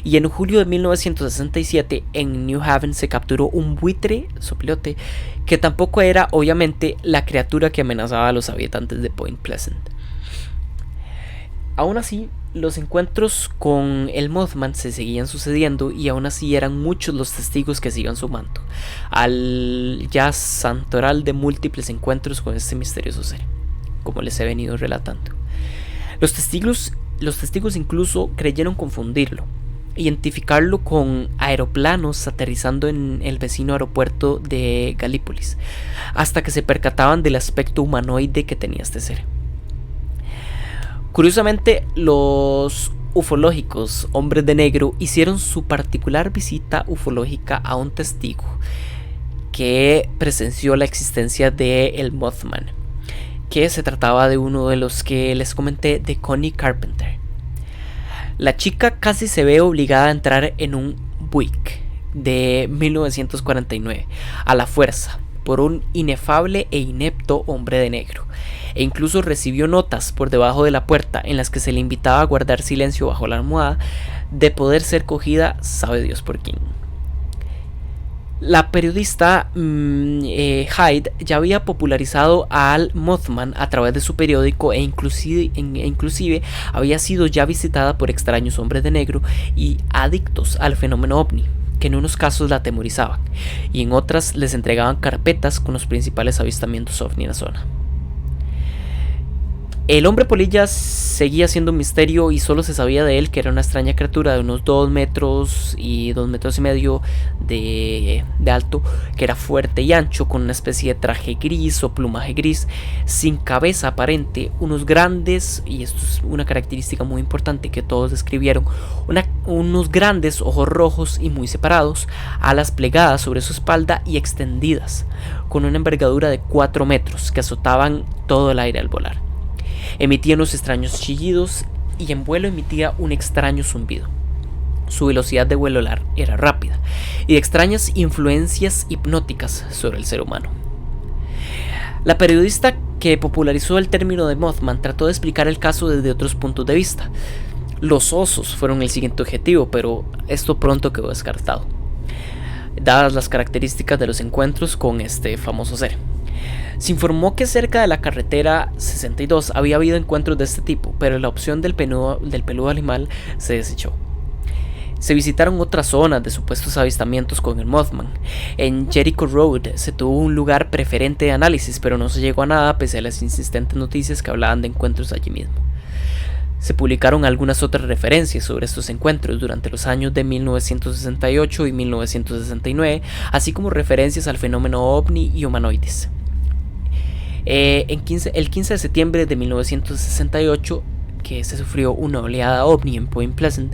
y en julio de 1967 en New Haven se capturó un buitre sopilote que tampoco era obviamente la criatura que amenazaba a los habitantes de Point Pleasant. Aún así, los encuentros con el Mothman se seguían sucediendo, y aún así eran muchos los testigos que se iban sumando al ya santoral de múltiples encuentros con este misterioso ser, como les he venido relatando. Los testigos incluso creyeron confundirlo, identificarlo con aeroplanos aterrizando en el vecino aeropuerto de Galípolis, hasta que se percataban del aspecto humanoide que tenía este ser. Curiosamente, los ufológicos hombres de negro hicieron su particular visita ufológica a un testigo que presenció la existencia del Mothman, que se trataba de uno de los que les comenté, de Connie Carpenter. La chica casi se ve obligada a entrar en un Buick de 1949 a la fuerza por un inefable e inepto hombre de negro, e incluso recibió notas por debajo de la puerta en las que se le invitaba a guardar silencio bajo la almohada, de poder ser cogida sabe Dios por quién. La periodista Hyde ya había popularizado al Mothman a través de su periódico, e inclusive había sido ya visitada por extraños hombres de negro y adictos al fenómeno ovni, que en unos casos la atemorizaban y en otras les entregaban carpetas con los principales avistamientos ovni en la zona. El hombre polilla seguía siendo un misterio y solo se sabía de él que era una extraña criatura de unos 2 metros y 2 metros y medio de alto, que era fuerte y ancho, con una especie de traje gris o plumaje gris, sin cabeza aparente, unos grandes, y esto es una característica muy importante que todos describieron, unos grandes ojos rojos y muy separados, alas plegadas sobre su espalda y extendidas, con una envergadura de 4 metros que azotaban todo el aire al volar. Emitía unos extraños chillidos y en vuelo emitía un extraño zumbido. Su velocidad de vuelo era rápida y de extrañas influencias hipnóticas sobre el ser humano. La periodista que popularizó el término de Mothman trató de explicar el caso desde otros puntos de vista. Los osos fueron el siguiente objetivo, pero esto pronto quedó descartado, dadas las características de los encuentros con este famoso ser. Se informó que cerca de la carretera 62 había habido encuentros de este tipo, pero la opción del peludo animal se desechó. Se visitaron otras zonas de supuestos avistamientos con el Mothman. En Jericho Road se tuvo un lugar preferente de análisis, pero no se llegó a nada pese a las insistentes noticias que hablaban de encuentros allí mismo. Se publicaron algunas otras referencias sobre estos encuentros durante los años de 1968 y 1969, así como referencias al fenómeno ovni y humanoides. El 15 de septiembre de 1968, que se sufrió una oleada ovni en Point Pleasant,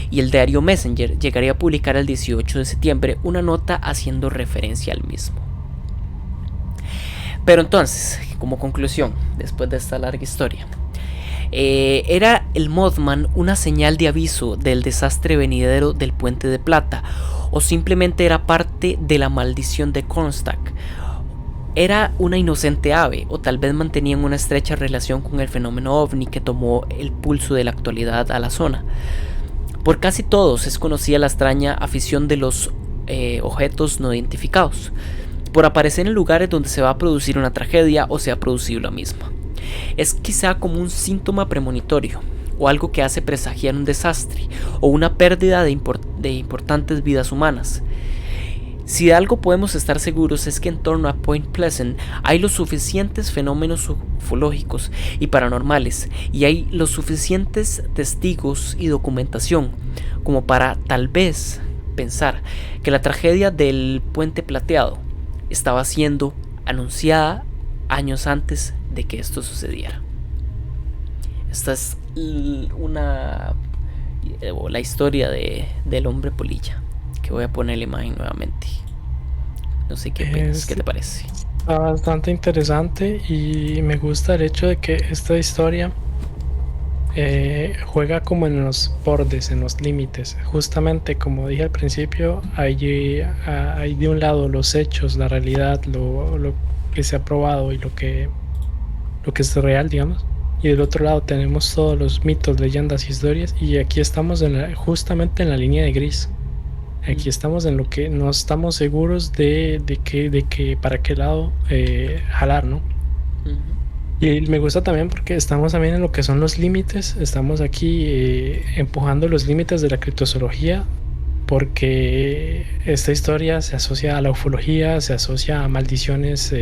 y el diario Messenger llegaría a publicar el 18 de septiembre una nota haciendo referencia al mismo. Pero entonces, como conclusión, después de esta larga historia, ¿era el Mothman una señal de aviso del desastre venidero del Puente de Plata, o simplemente era parte de la maldición de Kronstadt? ¿Era una inocente ave, o tal vez mantenían una estrecha relación con el fenómeno ovni que tomó el pulso de la actualidad a la zona? Por casi todos es conocida la extraña afición de los objetos no identificados, por aparecer en lugares donde se va a producir una tragedia o se ha producido la misma. Es quizá como un síntoma premonitorio, o algo que hace presagiar un desastre, o una pérdida de importantes vidas humanas. Si de algo podemos estar seguros es que en torno a Point Pleasant hay los suficientes fenómenos ufológicos y paranormales, y hay los suficientes testigos y documentación como para tal vez pensar que la tragedia del Puente Plateado estaba siendo anunciada años antes de que esto sucediera. Esta es la historia del hombre polilla, que voy a poner la imagen nuevamente. No sé qué piensas, ¿qué te parece? Está bastante interesante y me gusta el hecho de que esta historia juega como en los bordes, en los límites. Justamente como dije al principio, hay de un lado los hechos, la realidad, lo que se ha probado y lo que es real, digamos. Y del otro lado tenemos todos los mitos, leyendas, historias, y aquí estamos justamente en la línea de gris. Aquí estamos en lo que no estamos seguros de que para qué lado jalar, ¿no? Y me gusta también porque estamos también en lo que son los límites. Estamos aquí empujando los límites de la criptozoología, porque esta historia se asocia a la ufología, se asocia a maldiciones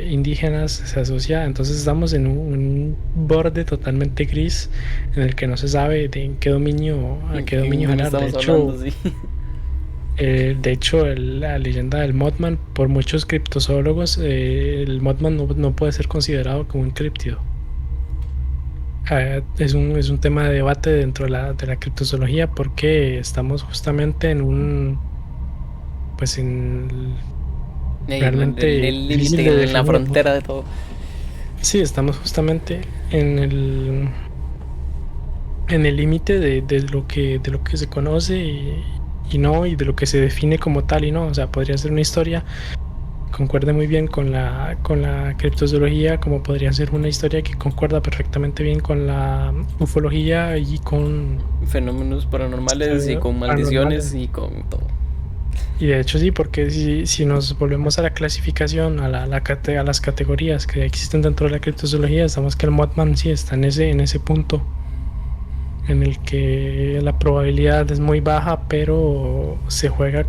indígenas, se asocia. Entonces estamos en un borde totalmente gris en el que no se sabe en qué dominio jalar. De hecho, la leyenda del Mothman, por muchos criptozoólogos, el Mothman no puede ser considerado como un críptido. Es un tema de debate dentro de la criptozoología, porque estamos justamente en realmente el límite, en la frontera de todo. Sí, estamos justamente en el límite de lo que se conoce y de lo que se define como tal y no. O sea, podría ser una historia concuerde muy bien con la criptozoología, como podría ser una historia que concuerda perfectamente bien con la ufología y con fenómenos paranormales y con maldiciones y con todo. Y de hecho sí, porque si nos volvemos a la clasificación, a las categorías que existen dentro de la criptozoología, sabemos que el Mothman sí está en ese punto en el que la probabilidad es muy baja, pero se juega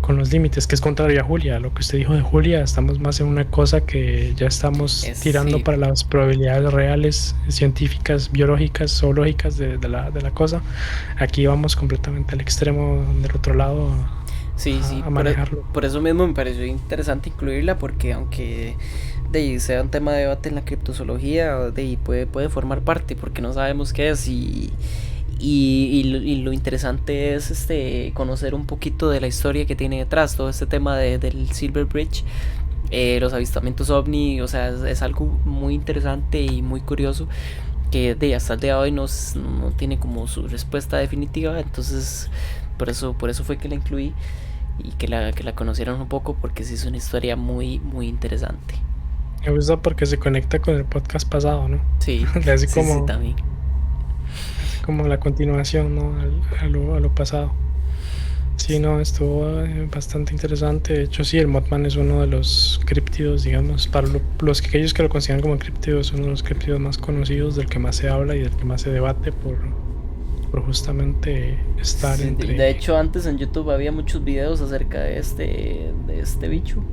con los límites, que es contrario a Julia. Lo que usted dijo de Julia, estamos más en una cosa que ya estamos Es tirando sí, para las probabilidades reales, científicas, biológicas, zoológicas de la cosa. Aquí vamos completamente al extremo del otro lado sí, sí, a manejarlo. por eso mismo me pareció interesante incluirla, porque aunque de ahí sea un tema de debate en la criptozoología, de ahí puede formar parte, porque no sabemos qué es y lo interesante es conocer un poquito de la historia que tiene detrás todo este tema del Silver Bridge, los avistamientos ovni, o sea, es algo muy interesante y muy curioso que de hasta el día de hoy no tiene como su respuesta definitiva, entonces por eso fue que la incluí y que la conocieran un poco, porque sí es una historia muy muy interesante. Me gusta porque se conecta con el podcast pasado, ¿no? Sí, Le sí, sí, también. hace como la continuación, ¿no? A lo pasado. Sí, no, estuvo bastante interesante. De hecho, sí, el Mothman es uno de los críptidos, digamos, para los que aquellos que lo consideran como críptido, es uno de los críptidos más conocidos, del que más se habla y del que más se debate por justamente estar Sí, de entre... hecho, antes en YouTube había muchos videos acerca de este bicho.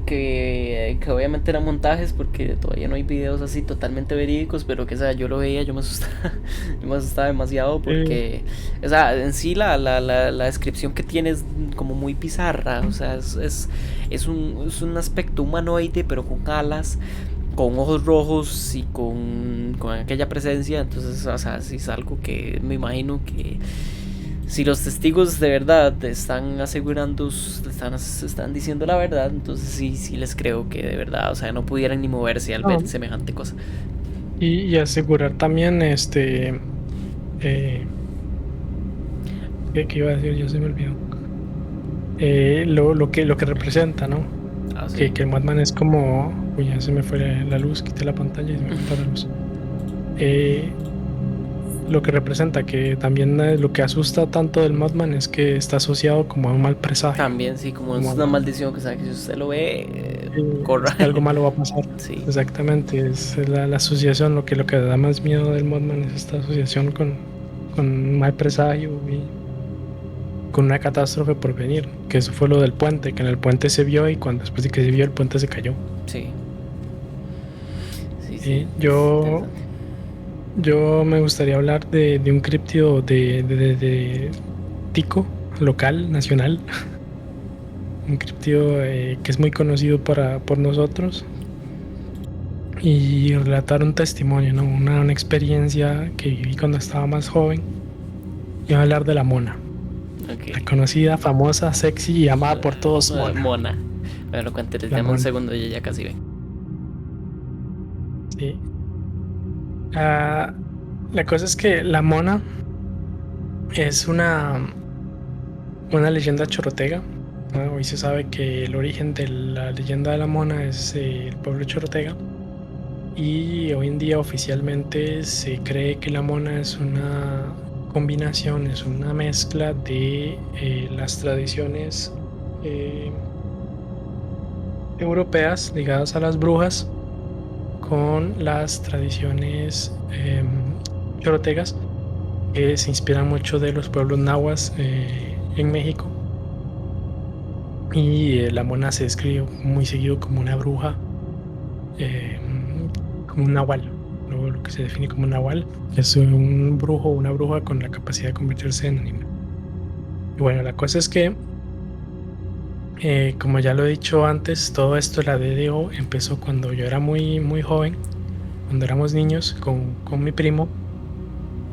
Que obviamente eran montajes porque todavía no hay videos así totalmente verídicos, pero que o sea, yo lo veía, yo me asustaba, yo me asustaba demasiado Sí, porque, o sea, en sí la descripción que tiene es como muy bizarra, o sea, es un aspecto humanoide pero con alas, con ojos rojos y con aquella presencia, entonces, o sea, sí es algo que me imagino que si los testigos de verdad están asegurando, están diciendo la verdad, entonces sí, sí les creo que de verdad, o sea, no pudieran ni moverse al ver no, semejante cosa. y asegurar también, eh, ¿qué iba a decir? Yo se me olvidó. Lo que representa, ¿no? Ah, sí. Que el Mothman es como, uy, ya se me fue la luz, quité la pantalla y se me fue toda la luz. Eh, lo que representa, que también lo que asusta tanto del Mothman es que está asociado como a un mal presagio, También, sí, como es como una maldición que sabe que si usted lo ve, es corra. que algo malo va a pasar. Sí, Exactamente, es la asociación, lo que da más miedo del Mothman es esta asociación con un mal presagio y con una catástrofe por venir, que eso fue lo del puente, que en el puente se vio y cuando después de que se vio el puente se cayó. sí, sí, sí, Y es interesante. yo me gustaría hablar de un críptido de tico local, nacional, un críptido que es muy conocido por nosotros y relatar un testimonio, ¿no? Una experiencia que viví cuando estaba más joven y voy a hablar de la Mona, la Ok. conocida, famosa, sexy y amada por todos, Mona, Mona. Bueno, lo cuente, la dame un Mona, segundo, yo ya casi ven. sí. Ah, la cosa es que la Mona es una leyenda chorotega, ¿no? Hoy se sabe que el origen de la leyenda de la Mona es el pueblo chorotega y hoy en día oficialmente se cree que la Mona es una combinación, es una mezcla de las tradiciones eh, europeas ligadas a las brujas con las tradiciones chorotegas que se inspiran mucho de los pueblos nahuas en México. Y la Mona se describe muy seguido como una bruja, eh, como un nahual, lo que se define como un nahual, es un brujo o una bruja con la capacidad de convertirse en animal. Y bueno, la cosa es que, como ya lo he dicho antes, todo esto, la DDO, empezó cuando yo era muy joven, cuando éramos niños, con mi primo.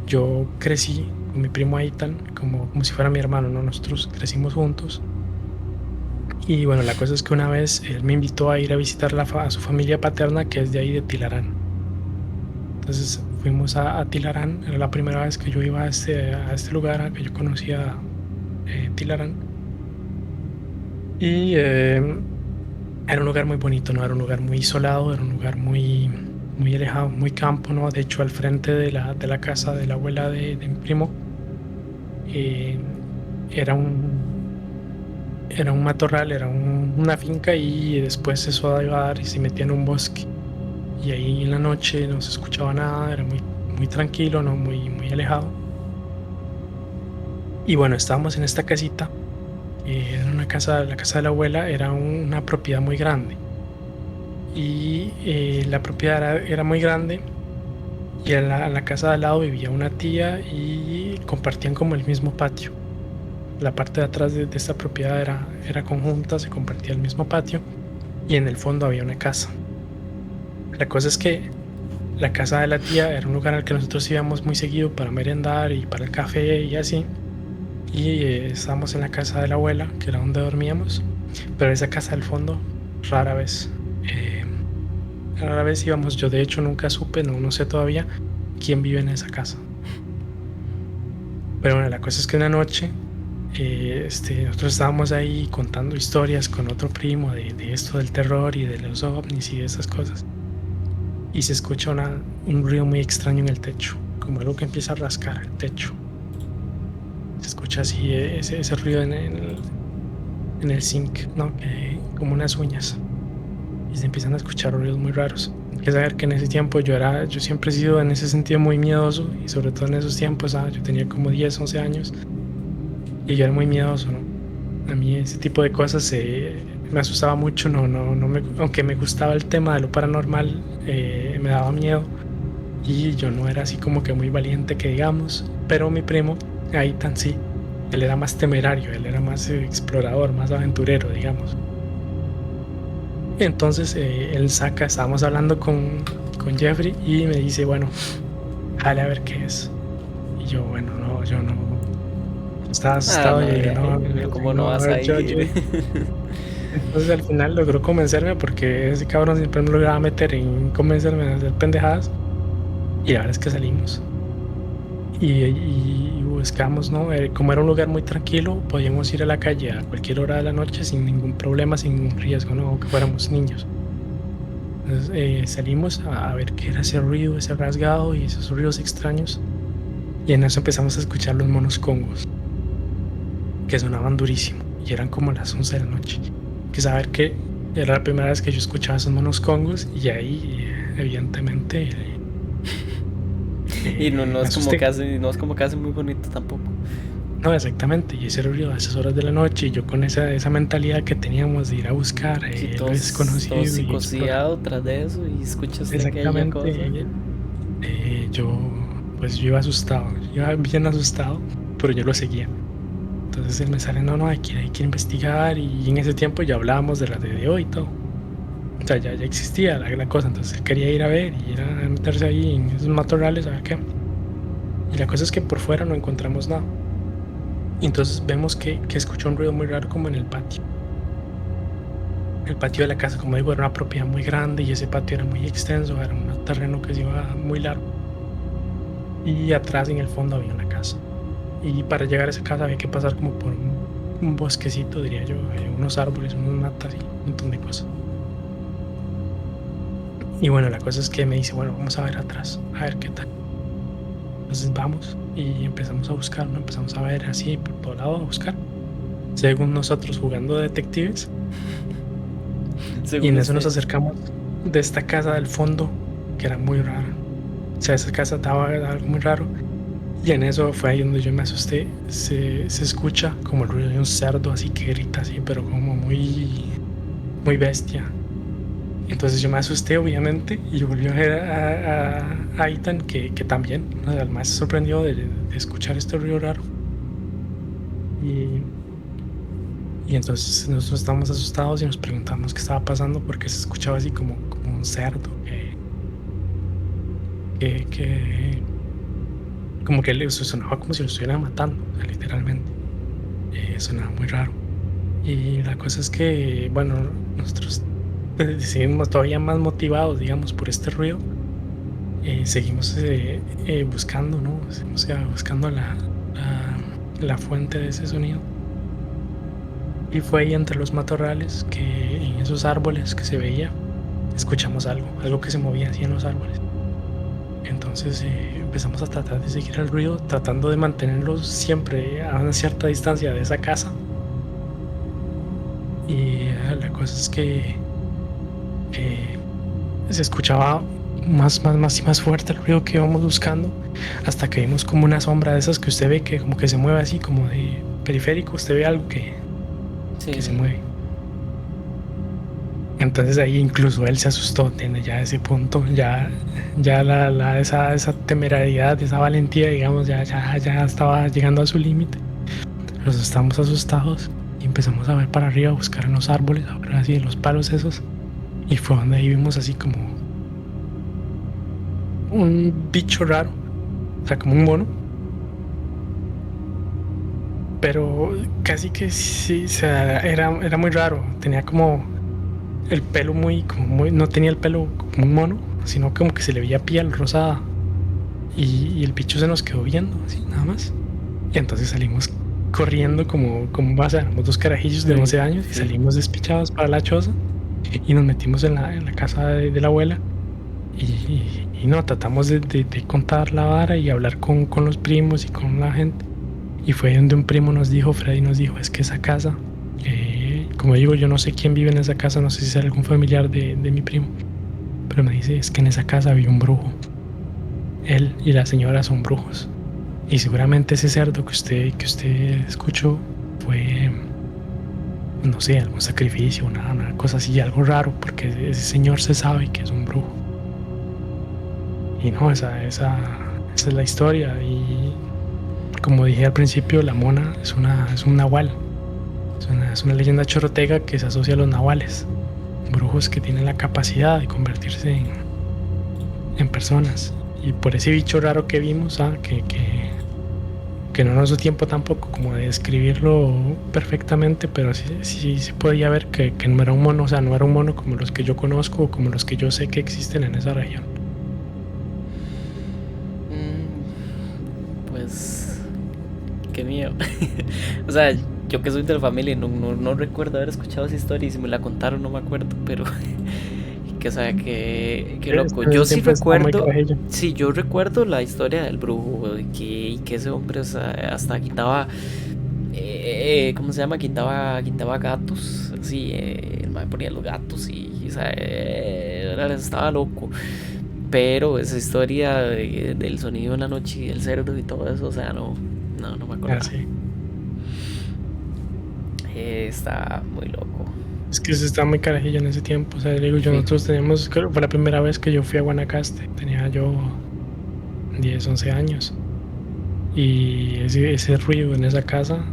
Yo crecí con mi primo Aitan, como si fuera mi hermano, ¿no? Nosotros crecimos juntos. Y bueno, la cosa es que una vez él me invitó a ir a visitar a su familia paterna, que es de ahí de Tilarán. Entonces fuimos a Tilarán, era la primera vez que yo iba a este lugar, a que yo conocía Tilarán. Y era un lugar muy bonito, ¿no? Era un lugar muy isolado, era un lugar muy alejado, muy campo, ¿no? De hecho, al frente de la casa de la abuela de mi primo, eh, era era un matorral, era una finca y después eso iba a dar y se metía en un bosque. y ahí en la noche no se escuchaba nada, era muy tranquilo, no muy alejado. Y bueno, estábamos en esta casita, era una casa, la casa de la abuela era una propiedad muy grande. Y la propiedad era muy grande y en la casa de al lado vivía una tía y compartían como el mismo patio. La parte de atrás de esta propiedad era conjunta, se compartía el mismo patio y en el fondo había una casa. La cosa es que la casa de la tía era un lugar al que nosotros íbamos muy seguido para merendar y para el café y así. Y estábamos en la casa de la abuela, que era donde dormíamos, pero esa casa del fondo rara vez. eh, Rara vez íbamos. Yo de hecho nunca supe, no sé todavía quién vive en esa casa. Pero bueno, la cosa es que una noche nosotros estábamos ahí contando historias con otro primo de esto del terror y de los ovnis y de esas cosas. Y se escucha un ruido muy extraño en el techo, como algo que empieza a rascar el techo. Se escucha así ese ruido en el zinc, ¿no? Como unas uñas. Y se empiezan a escuchar ruidos muy raros. Hay que saber que en ese tiempo yo siempre he sido en ese sentido muy miedoso, y sobre todo en esos tiempos, yo tenía como 10, 11 años y yo era muy miedoso, ¿no? A mí ese tipo de cosas me asustaba mucho, aunque me gustaba el tema de lo paranormal, me daba miedo y yo no era así como que muy valiente que digamos, pero mi primo, Aitan, sí, él era más temerario, él era más explorador, más aventurero, digamos. Entonces estábamos hablando con Jeffrey y me dice, bueno, jale a ver qué es. Y yo, bueno, no, yo no. Estaba asustado y dije, no, ¿cómo no no, a vas ver, a ir? Entonces al final logró convencerme porque ese cabrón siempre me lograba meter en convencerme de hacer pendejadas. Y la verdad es que salimos. Y buscamos, ¿no? Como era un lugar muy tranquilo, podíamos ir a la calle a cualquier hora de la noche sin ningún problema, sin ningún riesgo, ¿no? Aunque fuéramos niños. Entonces salimos a ver qué era ese ruido, ese rasgado y esos ruidos extraños. Y en eso empezamos a escuchar los monos congos, que sonaban durísimo. Y eran como las 11 de la noche. Que saber que era la primera vez que yo escuchaba esos monos congos y ahí, evidentemente, Y no me es como asusté. que hace, no es como que hace muy bonito tampoco. No, exactamente, y ese ruido a esas horas de la noche, y yo con esa mentalidad que teníamos de ir a buscar Si lo todo desconocido y explorar. psicoseado tras de eso y escucha usted aquella Exactamente, cosa. yo yo iba asustado, iba bien asustado, pero yo lo seguía. Entonces él me sale, no, hay que investigar, y en ese tiempo ya hablábamos de la de hoy y todo. O sea, ya existía la cosa, entonces él quería ir a ver y ir a meterse ahí en esos matorrales a ver qué. Y la cosa es que por fuera no encontramos nada. Y entonces vemos que escuchó un ruido muy raro como en el patio. El patio de la casa, como digo, era una propiedad muy grande y ese patio era muy extenso, era un terreno que se iba muy largo. Y atrás en el fondo había una casa. Y para llegar a esa casa había que pasar como por un bosquecito, diría yo, unos árboles, unas matas y un montón de cosas. Y bueno, la cosa es que me dice, bueno, vamos a ver atrás, a ver qué tal. Entonces vamos y empezamos a buscar, ¿no? Empezamos a ver así por todo lado, a buscar. Según nosotros jugando de detectives. Y Según en eso nos usted. acercamos de esta casa del fondo, que era muy rara. O sea, esa casa daba algo muy raro. Y en eso fue ahí donde yo me asusté. Se escucha como el ruido de un cerdo así que grita así, pero como muy bestia. Entonces yo me asusté, obviamente, y volví a ver a Ethan, que también, ¿no? Además se sorprendió de escuchar este ruido raro. Y, y entonces nosotros estábamos asustados y nos preguntamos qué estaba pasando porque se escuchaba así como un cerdo que como que sonaba como si lo estuvieran matando, o sea, literalmente. Sonaba muy raro. Y la cosa es que, bueno, nosotros decidimos todavía más motivados, digamos, por este ruido. Seguimos buscando, ¿no? Seguimos buscando la fuente de ese sonido. Y fue ahí entre los matorrales, que en esos árboles que se veía, escuchamos algo que se movía así en los árboles. Entonces empezamos a tratar de seguir el ruido, tratando de mantenerlos siempre a una cierta distancia de esa casa. Y la cosa es que se escuchaba más y más fuerte el ruido que íbamos buscando, hasta que vimos como una sombra de esas que usted ve que como que se mueve así, como de periférico, usted ve algo que se mueve. Entonces ahí incluso él se asustó, tiene ya ese punto, ya esa temerariedad, esa valentía, digamos, ya estaba llegando a su límite. Los estamos asustados y empezamos a ver para arriba, a buscar en los árboles, a ver así en los palos esos. Y fue donde ahí vimos así como un bicho raro, o sea, como un mono. Pero casi que sí, o sea, era muy raro, tenía como el pelo no tenía el pelo como un mono, sino como que se le veía piel rosada. Y el bicho se nos quedó viendo, así, nada más. Y entonces salimos corriendo como vas a éramos 2 carajillos de 11 años y salimos despichados para la choza y nos metimos en la casa de la abuela y no, tratamos de contar la vara y hablar con los primos y con la gente. Y fue donde un primo nos dijo, Freddy nos dijo, es que esa casa, como digo, yo no sé quién vive en esa casa, no sé si es algún familiar de mi primo, pero me dice, es que en esa casa había un brujo. Él y la señora son brujos. Y seguramente ese cerdo que usted escuchó fue, no sé, algún sacrificio, una cosa así, algo raro, porque ese señor se sabe que es un brujo. Y no, esa es la historia. Y como dije al principio, la mona es un nahual. Es una leyenda chorotega que se asocia a los nahuales, brujos que tienen la capacidad de convertirse en personas. Y por ese bicho raro que vimos, que no nos dio tiempo tampoco como de describirlo perfectamente, pero sí se podía ver que no era un mono, o sea, no era un mono como los que yo conozco o como los que yo sé que existen en esa región. Pues qué miedo. O sea, yo que soy de la familia no recuerdo haber escuchado esa historia, y si me la contaron no me acuerdo, pero que o sea, que loco. Yo sí recuerdo, sí, yo recuerdo la historia del brujo, que ese hombre, o sea, hasta quitaba, ¿cómo se llama? Quitaba gatos, así, el man ponía los gatos y o sea, estaba loco. Pero esa historia del sonido en la noche y del cerdo y todo eso, o sea, no me acuerdo. Sí. Está muy loco. Es que se está muy carajillo en ese tiempo. O sea, digo yo, sí. Nosotros teníamos, creo que fue la primera vez que yo fui a Guanacaste. Tenía yo 10, 11 años. Y ese ruido en esa casa,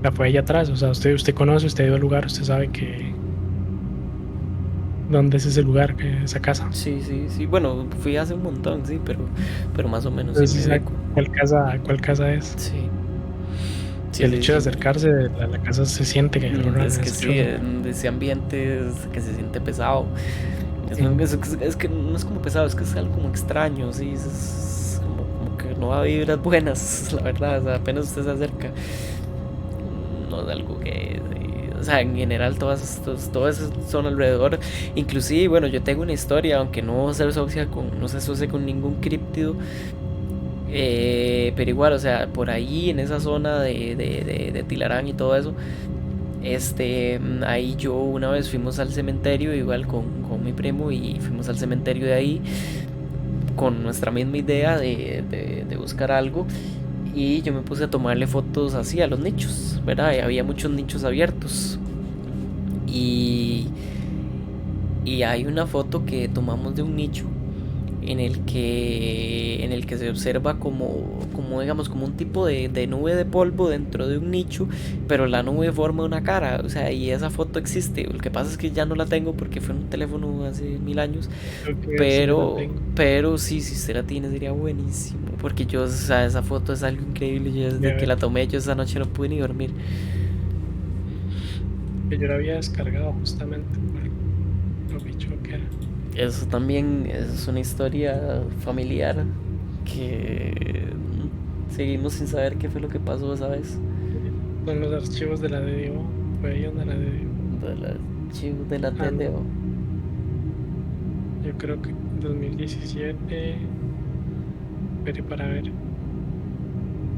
la fue allá atrás. O sea, usted conoce, usted ha ido al lugar, usted sabe que dónde es ese lugar, esa casa. Sí. Bueno, fui hace un montón, sí, pero más o menos. Sí, ¿cuál casa es? Sí. Sí, el hecho de acercarse a la casa se siente que es que sí, en ese ambiente es que se siente pesado. Es que no es como pesado, es que es algo como extraño, sí, es como que no va a vibras buenas, la verdad. O sea, apenas usted se acerca, no es algo que, o sea, en general todas son alrededor. Inclusive, bueno, yo tengo una historia, aunque no se asocia con ningún críptido. Pero igual, o sea, por ahí en esa zona de Tilarán y todo eso, ahí yo una vez fuimos al cementerio igual con mi primo, y fuimos al cementerio de ahí con nuestra misma idea de buscar algo, y yo me puse a tomarle fotos así a los nichos, ¿verdad? Y había muchos nichos abiertos, y hay una foto que tomamos de un nicho en el que se observa como digamos, como un tipo de nube de polvo dentro de un nicho, pero la nube forma una cara, o sea, y esa foto existe. Lo que pasa es que ya no la tengo porque fue en un teléfono hace 1000 años, pero sí, si usted la tiene sería buenísimo, porque yo, o sea, esa foto es algo increíble. Yo desde que la tomé, yo esa noche no pude ni dormir. Que yo la había descargado justamente por lo bicho que era. Eso también es una historia familiar que seguimos sin saber qué fue lo que pasó esa vez. Son los archivos de la DDO. Fue ahí donde la DDO. De los archivos de la DDO. Yo creo que 2017. Pero para ver.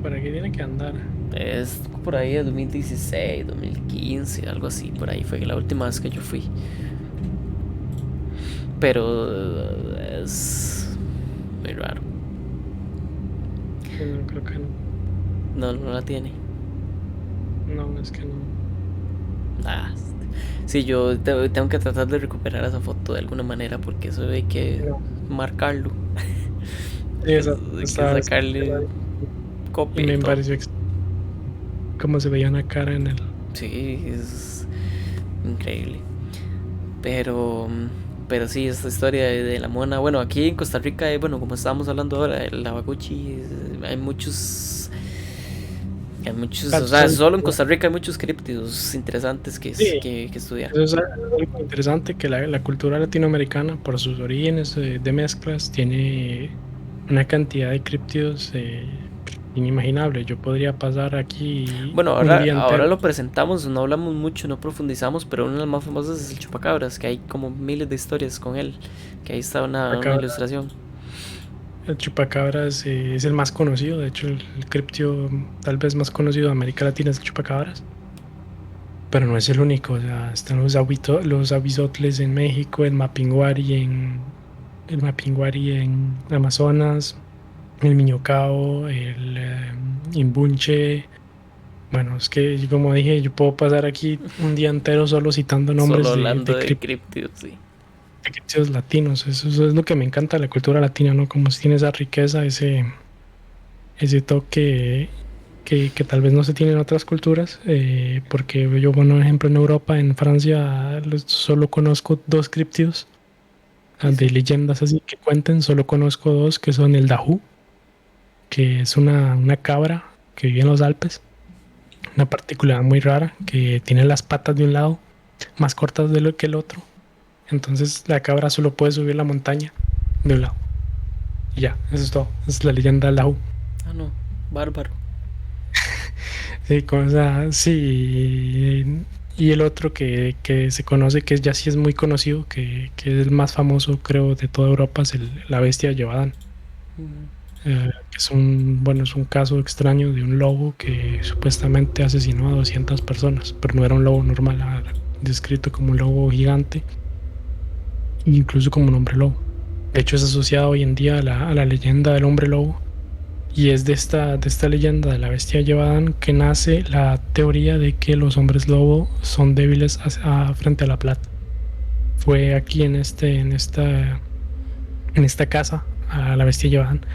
Por aquí tiene que andar. Es por ahí de 2016, 2015, algo así. Por ahí fue la última vez que yo fui. pero es muy raro. No, creo que no. No la tiene. No, es que no. Ah, sí, yo tengo que tratar de recuperar esa foto de alguna manera porque eso hay que No. marcarlo. Sí, Hay que sacarle y copia y me todo. pareció cómo se veía una cara en el. Sí, es increíble. Pero, pero sí, esta historia de la mona. Bueno, aquí en Costa Rica, bueno, como estábamos hablando ahora, el Abaguchi, hay muchos. Hay muchos, o sea, Falsos. solo en Costa Rica hay muchos críptidos interesantes Sí, que estudiar. eso es algo interesante que la cultura latinoamericana, por sus orígenes de mezclas, tiene una cantidad de críptidos inimaginable. Yo podría pasar aquí Bueno, un día ahora entero. lo presentamos, no hablamos mucho, no profundizamos, pero una de las más famosas es el chupacabras, que hay como miles de historias con él, que ahí está una ilustración. El chupacabras es el más conocido, de hecho el criptio tal vez más conocido de América Latina es el chupacabras, pero no es el único, o sea, están los abisotles en México, el mapinguari en Amazonas, el miñocao, el imbunche. Bueno, es que como dije, yo puedo pasar aquí un día entero solo citando Solo nombres hablando de de críptidos, sí. criptidos latinos. Eso es lo que me encanta de la cultura latina, ¿no? Como si tiene esa riqueza, ese toque que tal vez no se tiene en otras culturas, porque yo, bueno, por ejemplo, en Europa, en Francia, solo conozco dos críptidos Y de sí. leyendas así que cuenten, solo conozco dos, que son el Dahu, que es una cabra que vive en los Alpes, una particularidad muy rara, que tiene las patas de un lado más cortas de lo que el otro, entonces la cabra solo puede subir la montaña de un lado. Y ya, eso es todo, esa es la leyenda del Dahu. Ah, no, bárbaro. Sí, cosa, sí. Y el otro que se conoce, que ya sí es muy conocido, que es el más famoso, creo, de toda Europa, es la bestia de Yevadán. Que bueno, es un caso extraño de un lobo que supuestamente asesinó a 200 personas, pero no era un lobo normal, era descrito como un lobo gigante, incluso como un hombre lobo. De hecho, es asociado hoy en día a la leyenda del hombre lobo. Y es de esta leyenda de la bestia de Yevadán que nace la teoría de que los hombres lobo son débiles frente a la plata. Fue aquí en esta casa, a la bestia de Yevadán,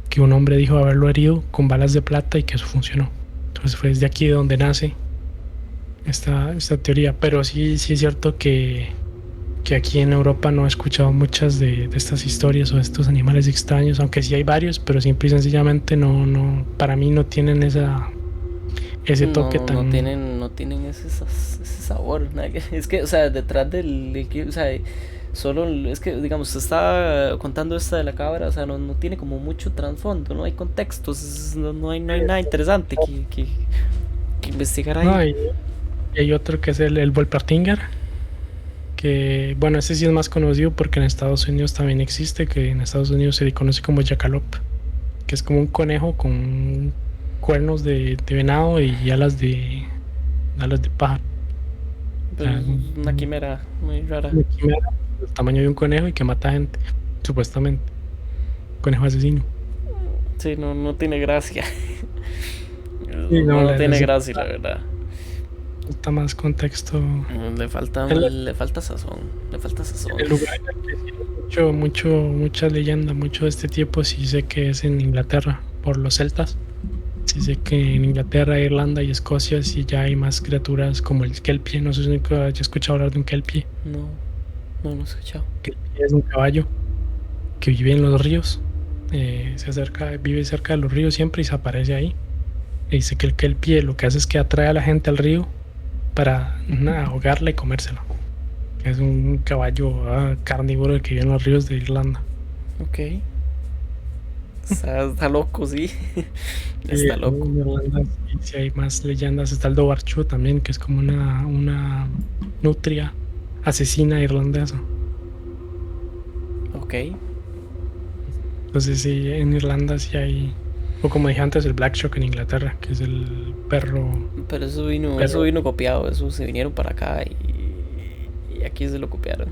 que un hombre dijo haberlo herido con balas de plata y que eso funcionó. Entonces fue desde aquí de donde nace esta teoría. Pero sí, sí es cierto que aquí en Europa no he escuchado muchas de estas historias o de estos animales extraños, aunque sí hay varios, pero simple y sencillamente para mí no tienen ese toque tan. No tienen ese sabor. Es que, o sea, detrás o sea, solo es que, digamos, se está contando esta de la cabra, o sea, no tiene como mucho trasfondo, no hay contextos, no hay nada interesante que investigar ahí. No, y hay otro que es el Wolpertinger, que, bueno, ese sí es más conocido porque en Estados Unidos también existe, que en Estados Unidos se le conoce como jackalope, que es como un conejo con cuernos de venado y alas de pájaro. O Pues, sea, una quimera muy rara. una quimera del tamaño de un conejo y que mata gente, supuestamente. Conejo asesino. Sí, no tiene gracia. Y no, No tiene gracia, la verdad. falta más contexto. Le falta sazón, le falta sazón. El lugar en el que sí hay mucha leyenda, mucho de este tipo, sí sé que es en Inglaterra, por los celtas. Sí sé que en Inglaterra, Irlanda y Escocia sí ya hay más criaturas como el kelpie. No sé si nunca hayas escuchado hablar de un kelpie. No he escuchado. Kelpie es un caballo que vive en los ríos. Vive cerca de los ríos siempre y se aparece ahí. Y dice que el kelpie lo que hace es que atrae a la gente al río para ahogarla y comérsela. Es un caballo carnívoro que vive en los ríos de Irlanda. Ok. Está loco, sí. Y Está loco. en Irlanda sí hay más leyendas. Está el Dobarchu también, que es como una nutria asesina irlandesa. Ok. Entonces sí, en Irlanda sí hay, o como dije antes, el Black Shock en Inglaterra, que es el perro. Pero eso vino copiado. Eso se vinieron para acá y aquí se lo copiaron.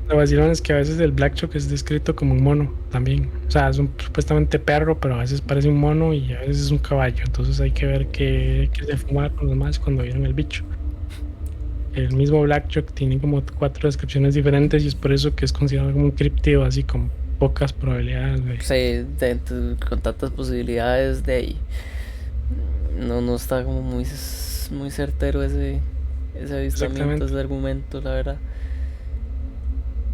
Lo vacilón es que a veces el Blackchock es descrito como un mono también. O sea, es un supuestamente perro, pero a veces parece un mono y a veces es un caballo. Entonces hay que ver qué se fuma con los demás cuando vieron el bicho. El mismo Blackchock tiene como 4 descripciones diferentes y es por eso que es considerado como un críptido, así con pocas probabilidades de... Sí, con tantas posibilidades de ahí. No está como muy certero ese avistamiento, ese argumento, la verdad.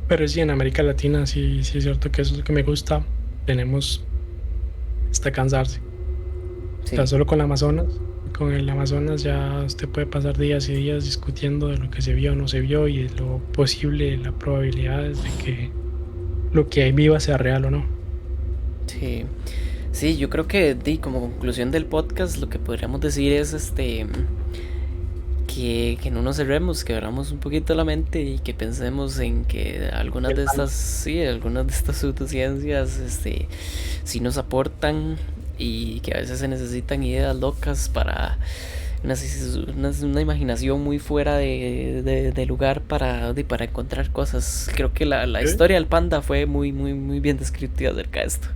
Pero sí, en América Latina sí es cierto que eso es lo que me gusta. Tenemos hasta cansarse. Sí. O sea, solo con el Amazonas. Con el Amazonas ya usted puede pasar días y días discutiendo de lo que se vio o no se vio y de lo posible, la probabilidad de que lo que ahí viva sea real o no. Sí. Sí, yo creo que como conclusión del podcast lo que podríamos decir es que no nos cerremos, que abramos un poquito la mente y que pensemos en que algunas de estas pseudociencias sí nos aportan y que a veces se necesitan ideas locas para una imaginación muy fuera de lugar para encontrar cosas. Creo que la historia del panda fue muy bien descriptiva acerca de esto.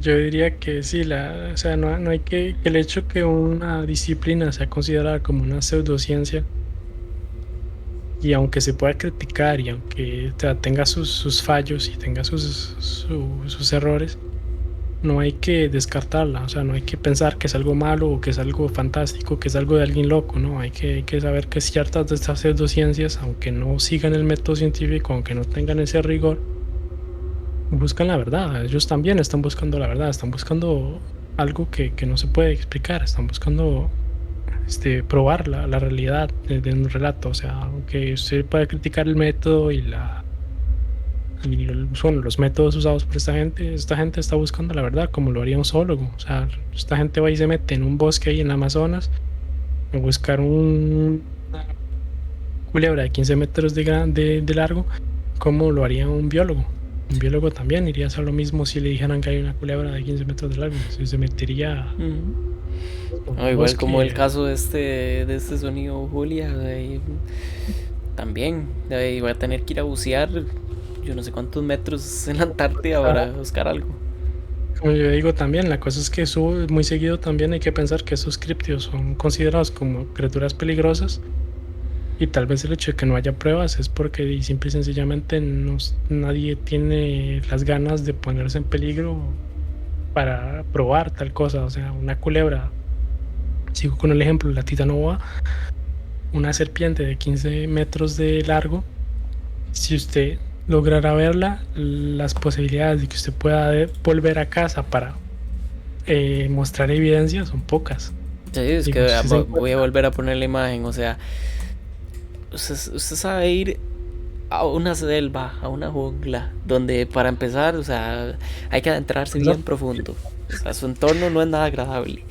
Yo diría que sí, o sea, no hay que el hecho que una disciplina sea considerada como una pseudociencia, y aunque se pueda criticar y aunque tenga sus fallos y tenga sus errores, no hay que descartarla. O sea, no hay que pensar que es algo malo o que es algo fantástico, que es algo de alguien loco, ¿no? Hay que saber que ciertas de estas pseudociencias, aunque no sigan el método científico, aunque no tengan ese rigor, buscan la verdad. Ellos también están buscando la verdad, están buscando algo que no se puede explicar, están buscando probar la realidad de un relato. O sea, aunque usted pueda criticar el método y los métodos usados por esta gente está buscando la verdad, como lo haría un zoólogo. O sea, esta gente va y se mete en un bosque ahí en Amazonas a buscar una culebra de 15 metros de largo, como lo haría un biólogo. Un biólogo también iría a hacer lo mismo si le dijeran que hay una culebra de 15 metros de largo. Se metería... igual como el caso de este sonido Julia, también voy a tener que ir a bucear yo no sé cuántos metros en la Antártida para buscar algo. Como yo digo también, la cosa es que muy seguido también hay que pensar que esos críptidos son considerados como criaturas peligrosas, y tal vez el hecho de que no haya pruebas es porque simple y sencillamente nadie tiene las ganas de ponerse en peligro para probar tal cosa. O sea, una culebra, sigo con el ejemplo, la titanoboa, una serpiente de 15 metros de largo, si usted lograra verla, las posibilidades de que usted pueda volver a casa para mostrar evidencia son pocas. Sí, es que voy a volver a poner la imagen. O sea, usted sabe ir a una selva, a una jungla, donde para empezar, o sea, hay que adentrarse bien profundo. O sea, su entorno no es nada agradable.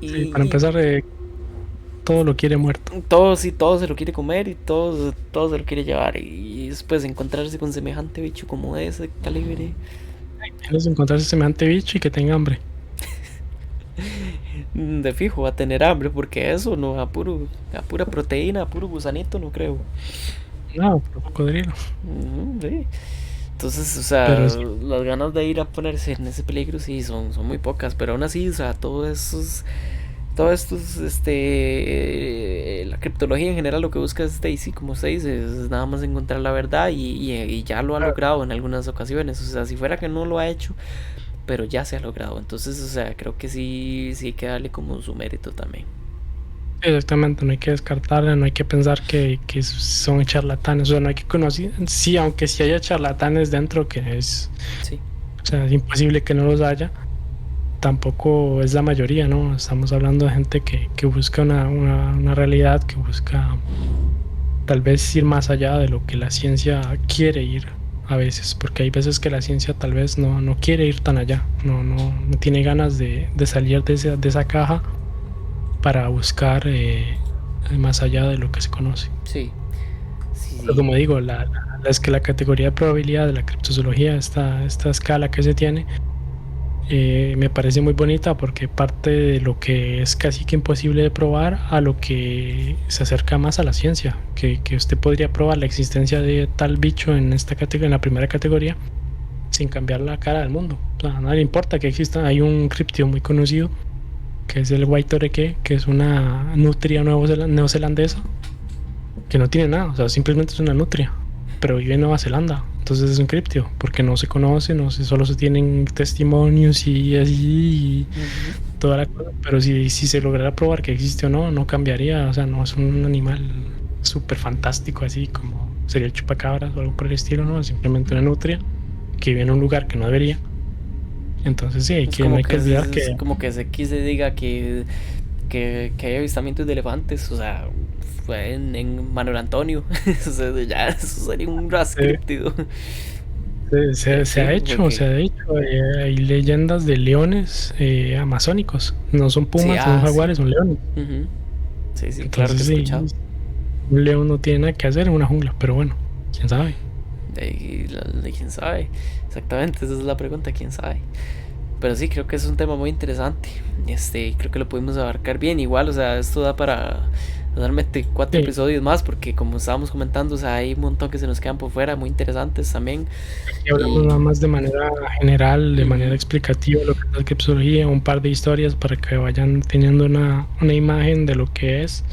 Sí, para empezar, todo lo quiere muerto. Todo se lo quiere comer y todo se lo quiere llevar. Y después encontrarse con semejante bicho como ese calibre. Es encontrarse semejante bicho y que tenga hambre. De fijo va a tener hambre, porque eso no, a pura proteína, a puro gusanito, no creo. No, cocodrilo. Sí. Entonces, o sea, las ganas de ir a ponerse en ese peligro sí son muy pocas, pero aún así, o sea, todo esto la criptología en general lo que busca es Daisy, como se dice, es nada más encontrar la verdad y ya lo ha logrado en algunas ocasiones. O sea, si fuera que no lo ha hecho, pero ya se ha logrado. Entonces, o sea, creo que sí hay que darle como su mérito también. Exactamente, no hay que descartarla, no hay que pensar que son charlatanes. O sea, no hay que conocer, sí, aunque sí haya charlatanes dentro, que es, sí. O sea, es imposible que no los haya, tampoco es la mayoría, ¿no? Estamos hablando de gente que busca una realidad, que busca tal vez ir más allá de lo que la ciencia quiere ir a veces, porque hay veces que la ciencia tal vez no quiere ir tan allá, no tiene ganas de salir de esa caja para buscar más allá de lo que se conoce. Sí. Pero como digo, es que la categoría de probabilidad de la criptozoología, esta escala que se tiene, me parece muy bonita porque parte de lo que es casi que imposible de probar a lo que se acerca más a la ciencia, que usted podría probar la existencia de tal bicho en esta categoría, en la primera categoría, sin cambiar la cara del mundo. O sea, a nadie le importa que exista. Hay un criptio muy conocido que es el White Toreke, que es una nutria neozelandesa que no tiene nada, o sea, simplemente es una nutria, pero vive en Nueva Zelanda. Entonces es un criptio, porque no se conoce, no se, solo se tienen testimonios y así y toda la cosa. Pero si se lograra probar que existe o no, no cambiaría. O sea, no es un animal súper fantástico, así como sería el chupacabras o algo por el estilo, ¿no? Es simplemente una nutria que vive en un lugar que no debería. Entonces sí, Es no como hay que que olvidar es que como que se diga que hay avistamientos de elefantes, o sea, fue en Manuel Antonio. O sea, ya eso sería un ras eh, críptido. se Sí, ha hecho, se porque ha hecho. Hay leyendas de leones amazónicos. No son sí, pumas, no son sí. jaguares, son leones. Ujú. Sí, sí, claro que he Entonces sí, escuchado. un león no tiene nada que hacer en una jungla, pero bueno, quién sabe. ¿Quién sabe? Exactamente, esa es la pregunta, quién sabe. Pero sí, creo que es un tema muy interesante. Creo que lo pudimos abarcar bien. Igual, o sea, esto da para realmente 4 episodios más, porque como estábamos comentando, o sea, hay un montón que se nos quedan por fuera, muy interesantes también. Aquí hablamos Y nada más de manera general, de manera ujú, explicativa, lo que es la criptología, un par de historias para que vayan teniendo una imagen de lo que es.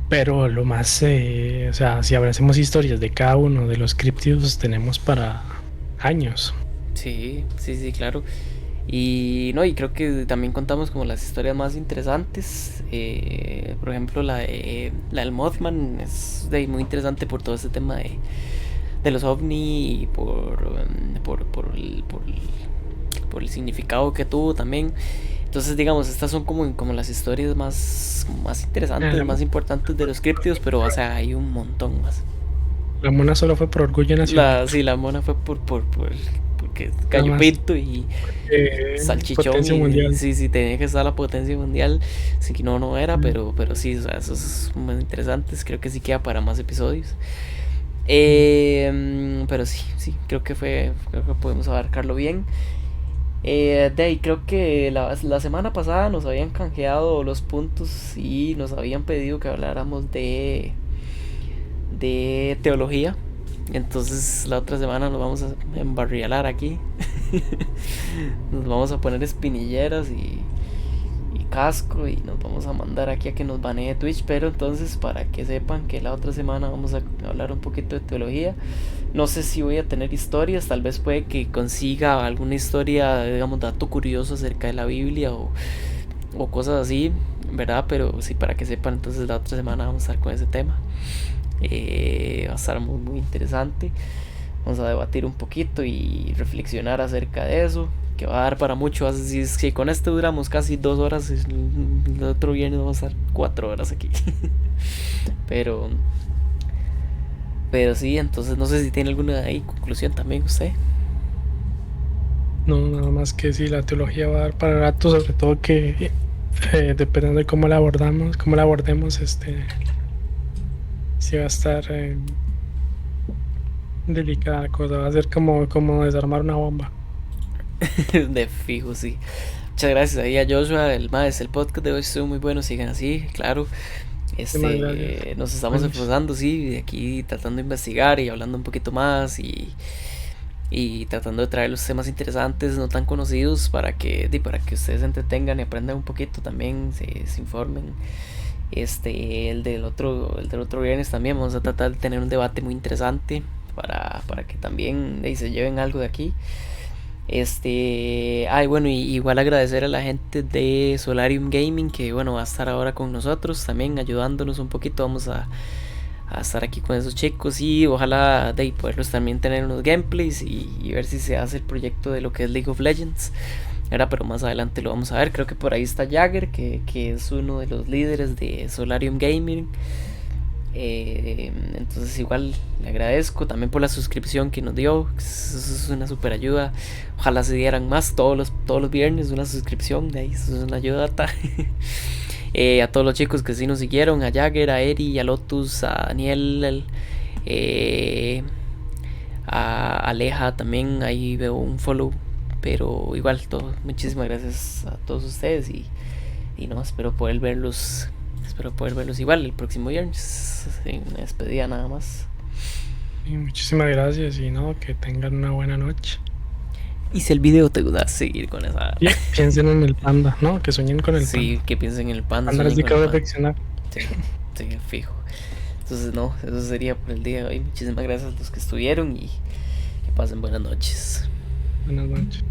Pero lo más, o sea, si hacemos historias de cada uno de los criptidos, tenemos para años. sí, sí, sí, claro. Y no, y creo que también contamos como las historias más interesantes. Por ejemplo, la del Mothman es muy interesante por todo este tema de los ovni y por el significado que tuvo también. Entonces, digamos, estas son como las historias más interesantes, La, más importantes de los críptidos, pero o sea, hay un montón más. la mona solo fue por orgullo nacional, Sí, la mona fue porque nada Gallo más. Pinto y Salchichón Potencia y mundial. sí, sí, tenía que estar la potencia mundial, sí que no era, Mm, pero sí, o sea, esos son muy interesantes, creo que sí queda para más episodios. mm. Pero sí, sí, creo que podemos abarcarlo bien. Creo que la semana pasada nos habían canjeado los puntos y nos habían pedido que habláramos de teología. Entonces la otra semana nos vamos a embarrialar aquí. Nos vamos a poner espinilleras y casco y nos vamos a mandar aquí a que nos banee Twitch. Pero entonces para que sepan que la otra semana vamos a hablar un poquito de teología. No sé si voy a tener historias, tal vez puede que consiga alguna historia, digamos, dato curioso acerca de la Biblia o cosas así, ¿verdad? Pero sí, para que sepan, entonces la otra semana vamos a estar con ese tema. Va a estar muy, muy interesante. Vamos a debatir un poquito y reflexionar acerca de eso, que va a dar para mucho. Si con este duramos casi 2 horas, el otro viernes vamos a estar 4 horas aquí. pero, pero sí, entonces no sé si tiene alguna ahí conclusión también usted. No, nada más que si la teología va a dar para rato, sobre todo que dependiendo de cómo la abordamos, cómo la abordemos, si va a estar delicada la cosa, va a ser como desarmar una bomba. De fijo, sí. Muchas gracias ahí a Joshua, el podcast de hoy estuvo muy bueno, sigan así, claro. Muchísimas gracias. Nos estamos Buenísimo. esforzando, sí, de aquí tratando de investigar y hablando un poquito más y tratando de traer los temas interesantes, no tan conocidos, para que ustedes se entretengan y aprendan un poquito también, se informen. El del otro viernes también vamos a tratar de tener un debate muy interesante para que también se lleven algo de aquí. Bueno, y igual agradecer a la gente de Solarium Gaming que, bueno, va a estar ahora con nosotros también ayudándonos un poquito. Vamos a estar aquí con esos chicos y ojalá de poderlos también tener unos gameplays y ver si se hace el proyecto de lo que es League of Legends. Ahora, pero más adelante lo vamos a ver. Creo que por ahí está Jagger, que es uno de los líderes de Solarium Gaming. Entonces igual le agradezco también por la suscripción que nos dio. Eso es una super ayuda. Ojalá se dieran más todos los viernes una suscripción. De ahí eso es una ayuda. A todos los chicos que sí nos siguieron, a Jagger, a Eri, a Lotus, a Daniel, a Aleja también. Ahí veo un follow Pero igual, muchísimas gracias a todos ustedes y no, espero poder verlos igual el próximo viernes, en una despedida nada más. Y muchísimas gracias y no, que tengan una buena noche. Y si el video te ayuda a seguir con esa... Y piensen en el panda, ¿no? Que sueñen con el panda. Sí, que piensen en el panda. Panda les dice que reflexionar. Sí, sí, fijo. Entonces, no, eso sería por el día de hoy. Muchísimas gracias a los que estuvieron y que pasen buenas noches. Buenas noches.